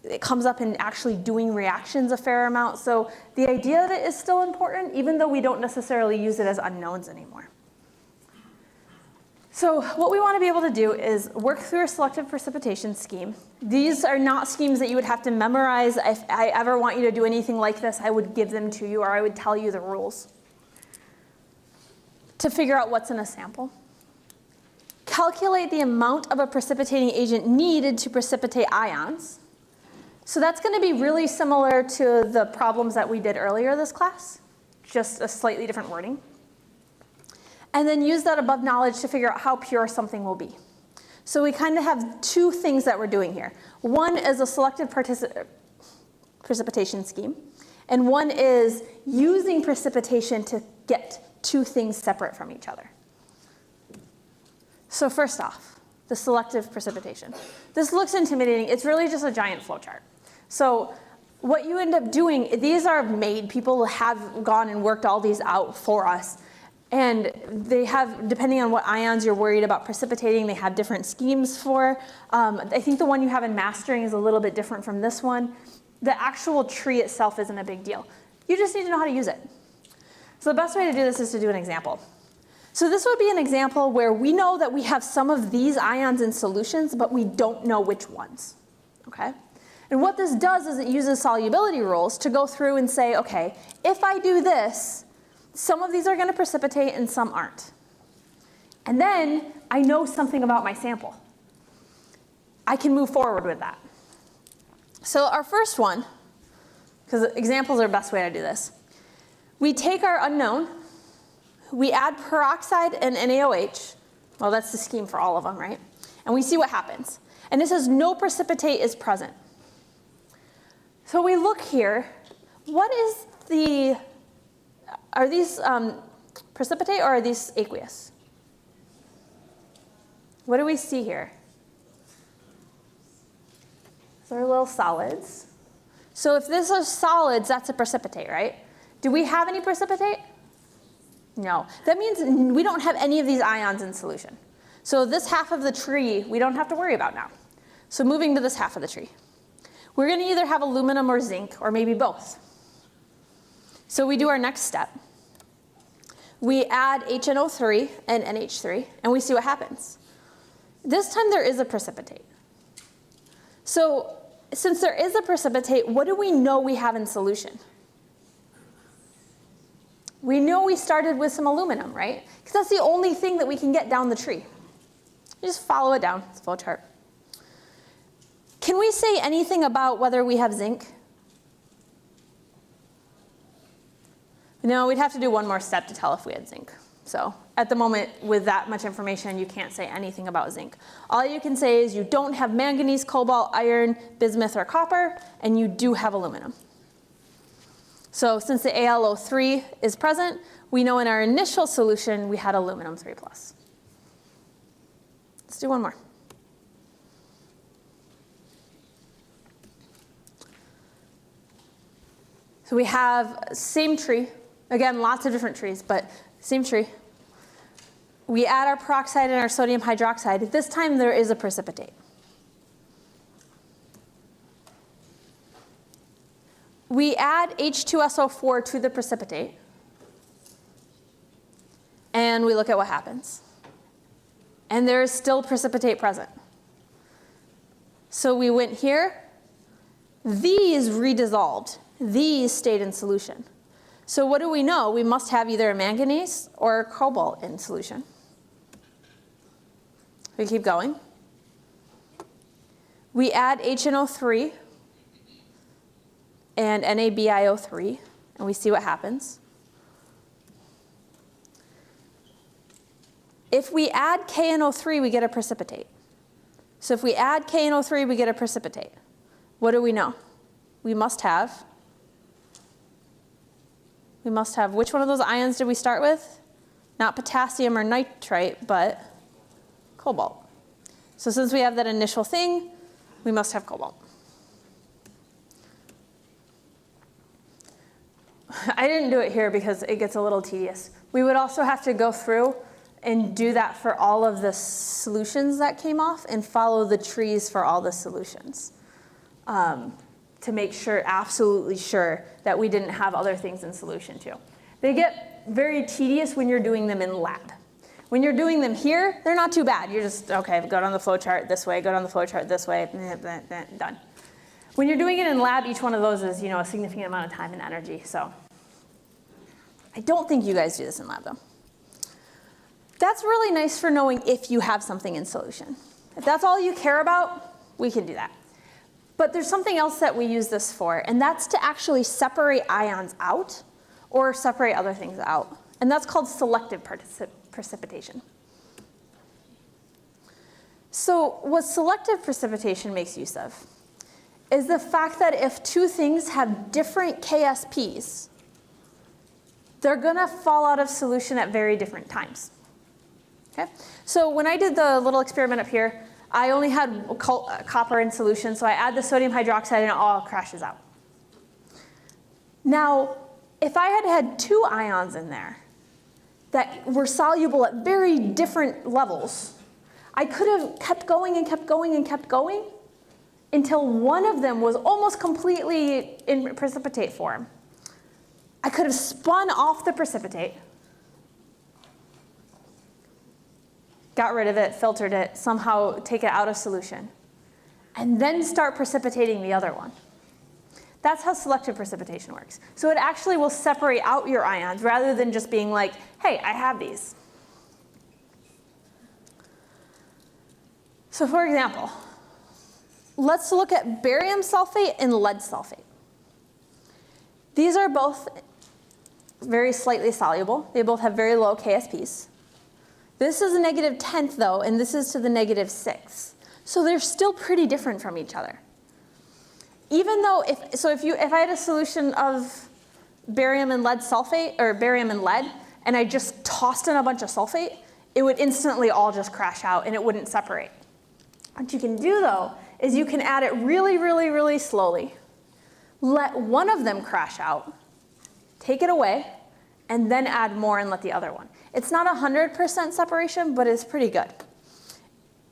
It comes up in actually doing reactions a fair amount. So the idea of it is still important, even though we don't necessarily use it as unknowns anymore. So what we want to be able to do is work through a selective precipitation scheme. These are not schemes that you would have to memorize. If I ever want you to do anything like this, I would give them to you, or I would tell you the rules to figure out what's in a sample. Calculate the amount of a precipitating agent needed to precipitate ions. So that's going to be really similar to the problems that we did earlier this class, just a slightly different wording. And then use that above knowledge to figure out how pure something will be. So we kind of have two things that we're doing here. One is a selective precipitation scheme, and one is using precipitation to get two things separate from each other. So first off, the selective precipitation. This looks intimidating. It's really just a giant flowchart. So what you end up doing, these are made. People have gone and worked all these out for us. And they have, depending on what ions you're worried about precipitating, they have different schemes for. I think the one you have in mastering is a little bit different from this one. The actual tree itself isn't a big deal. You just need to know how to use it. So the best way to do this is to do an example. So this would be an example where we know that we have some of these ions in solutions, but we don't know which ones, okay? And what this does is it uses solubility rules to go through and say, okay, if I do this, some of these are going to precipitate and some aren't. And then I know something about my sample. I can move forward with that. So our first one, because examples are the best way to do this, we take our unknown, we add peroxide and NaOH. Well, that's the scheme for all of them, right? And we see what happens. And it says no precipitate is present. So we look here, what is the, are these precipitate or are these aqueous? What do we see here? These are little solids. So if this is solids, that's a precipitate, right? Do we have any precipitate? No. That means we don't have any of these ions in solution. So this half of the tree, we don't have to worry about now. So moving to this half of the tree. We're going to either have aluminum or zinc, or maybe both. So we do our next step. We add HNO3 and NH3, and we see what happens. This time there is a precipitate. So since there is a precipitate, what do we know we have in solution? We know we started with some aluminum, right? Because that's the only thing that we can get down the tree. You just follow it down, it's a flow chart. Can we say anything about whether we have zinc? No, we'd have to do one more step to tell if we had zinc. So at the moment, with that much information, you can't say anything about zinc. All you can say is you don't have manganese, cobalt, iron, bismuth, or copper, and you do have aluminum. So since the AlO3 is present, we know in our initial solution we had aluminum 3+. Let's do one more. So we have same tree. Again, lots of different trees, but same tree. We add our peroxide and our sodium hydroxide. This time there is a precipitate. We add H2SO4 to the precipitate, and we look at what happens. And there is still precipitate present. So we went here. These redissolved. These stayed in solution. So what do we know? We must have either a manganese or a cobalt in solution. We keep going. We add HNO3 and NaBiO3, and we see what happens. If we add KNO3, we get a precipitate. So if we add KNO3, we get a precipitate. What do we know? We must have, which one of those ions did we start with? Not potassium or nitrite, but cobalt. So since we have that initial thing, we must have cobalt. I didn't do it here because it gets a little tedious. We would also have to go through and do that for all of the solutions that came off and follow the trees for all the solutions to make sure, absolutely sure, that we didn't have other things in solution too. They get very tedious when you're doing them in lab. When you're doing them here, they're not too bad. You're just, okay, go down the flow chart this way, go down the flow chart this way, done. When you're doing it in lab, each one of those is, a significant amount of time and energy. So I don't think you guys do this in lab though. That's really nice for knowing if you have something in solution. If that's all you care about, we can do that. But there's something else that we use this for, and that's to actually separate ions out or separate other things out. And that's called selective precipitation. So what selective precipitation makes use of is the fact that if two things have different KSPs, they're going to fall out of solution at very different times. Okay? So when I did the little experiment up here, I only had copper in solution, so I add the sodium hydroxide and it all crashes out. Now, if I had had two ions in there that were soluble at very different levels, I could have kept going and kept going and kept going until one of them was almost completely in precipitate form. I could have spun off the precipitate, got rid of it, filtered it, somehow take it out of solution, and then start precipitating the other one. That's how selective precipitation works. So it actually will separate out your ions rather than just being like, hey, I have these. So for example, let's look at barium sulfate and lead sulfate. These are both very slightly soluble. They both have very low KSPs. This is a -10th though, and this is to the -6th. So they're still pretty different from each other. Even though, if I had a solution of barium and lead sulfate, or barium and lead, and I just tossed in a bunch of sulfate, it would instantly all just crash out and it wouldn't separate. What you can do though, is you can add it really, really, really slowly. Let one of them crash out, take it away, and then add more and let the other one. It's not 100% separation, but it's pretty good.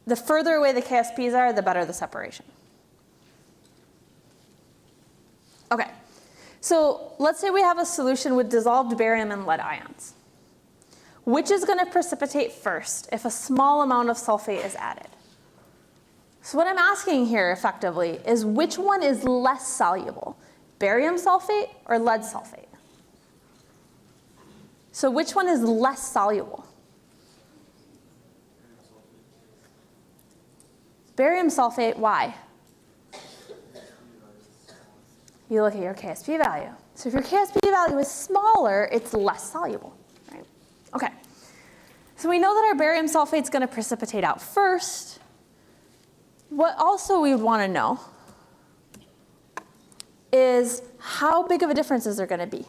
The further away the KSPs are, the better the separation. Okay, so let's say we have a solution with dissolved barium and lead ions. Which is going to precipitate first if a small amount of sulfate is added? So what I'm asking here effectively is which one is less soluble, barium sulfate or lead sulfate? So which one is less soluble? Barium sulfate, why? You look at your KSP value. So if your KSP value is smaller, it's less soluble, right? Okay. So we know that our barium sulfate is going to precipitate out first. What also we would want to know is how big of a difference is there going to be?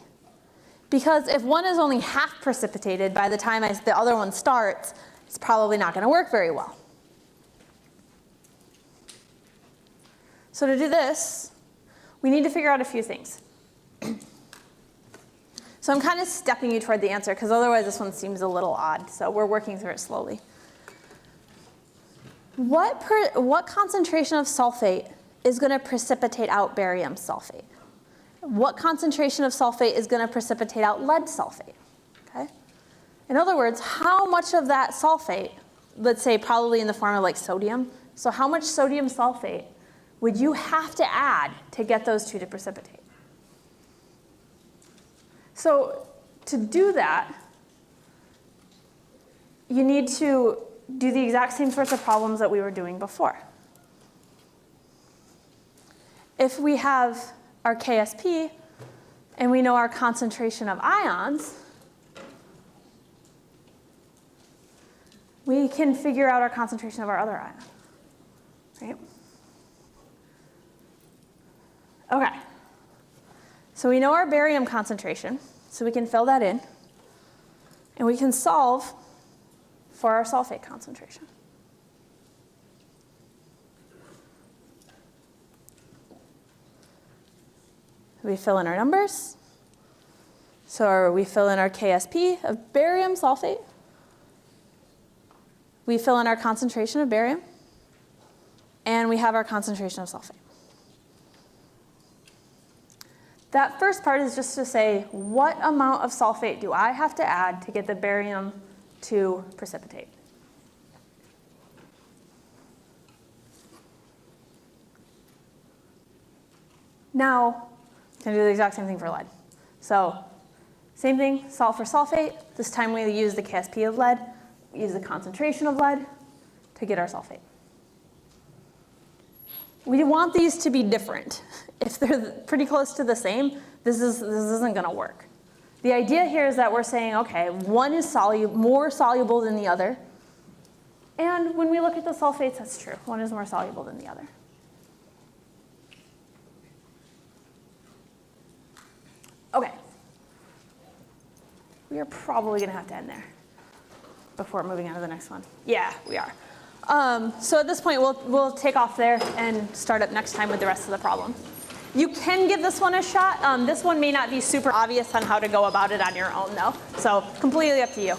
Because if one is only half precipitated by the time the other one starts, it's probably not going to work very well. So to do this, we need to figure out a few things. So I'm kind of stepping you toward the answer, because otherwise this one seems a little odd. So we're working through it slowly. What concentration of sulfate is going to precipitate out barium sulfate? What concentration of sulfate is going to precipitate out lead sulfate? Okay? In other words, how much of that sulfate, let's say probably in the form of like sodium, so how much sodium sulfate would you have to add to get those two to precipitate? So to do that, you need to do the exact same sorts of problems that we were doing before. If we have our KSP and we know our concentration of ions, we can figure out our concentration of our other ion, right? Okay, so we know our barium concentration, so we can fill that in, and we can solve for our sulfate concentration. We fill in our numbers. So we fill in our KSP of barium sulfate. We fill in our concentration of barium. And we have our concentration of sulfate. That first part is just to say, what amount of sulfate do I have to add to get the barium to precipitate? Now, I'm going to do the exact same thing for lead. So, same thing, salt for sulfate. This time we use the KSP of lead. We use the concentration of lead to get our sulfate. We want these to be different. If they're pretty close to the same, this isn't going to work. The idea here is that we're saying, okay, one is more soluble than the other. And when we look at the sulfates, that's true. One is more soluble than the other. Okay. We are probably going to have to end there before moving on to the next one. Yeah, we are. So at this point, we'll take off there and start up next time with the rest of the problem. You can give this one a shot. This one may not be super obvious on how to go about it on your own, though. So completely up to you.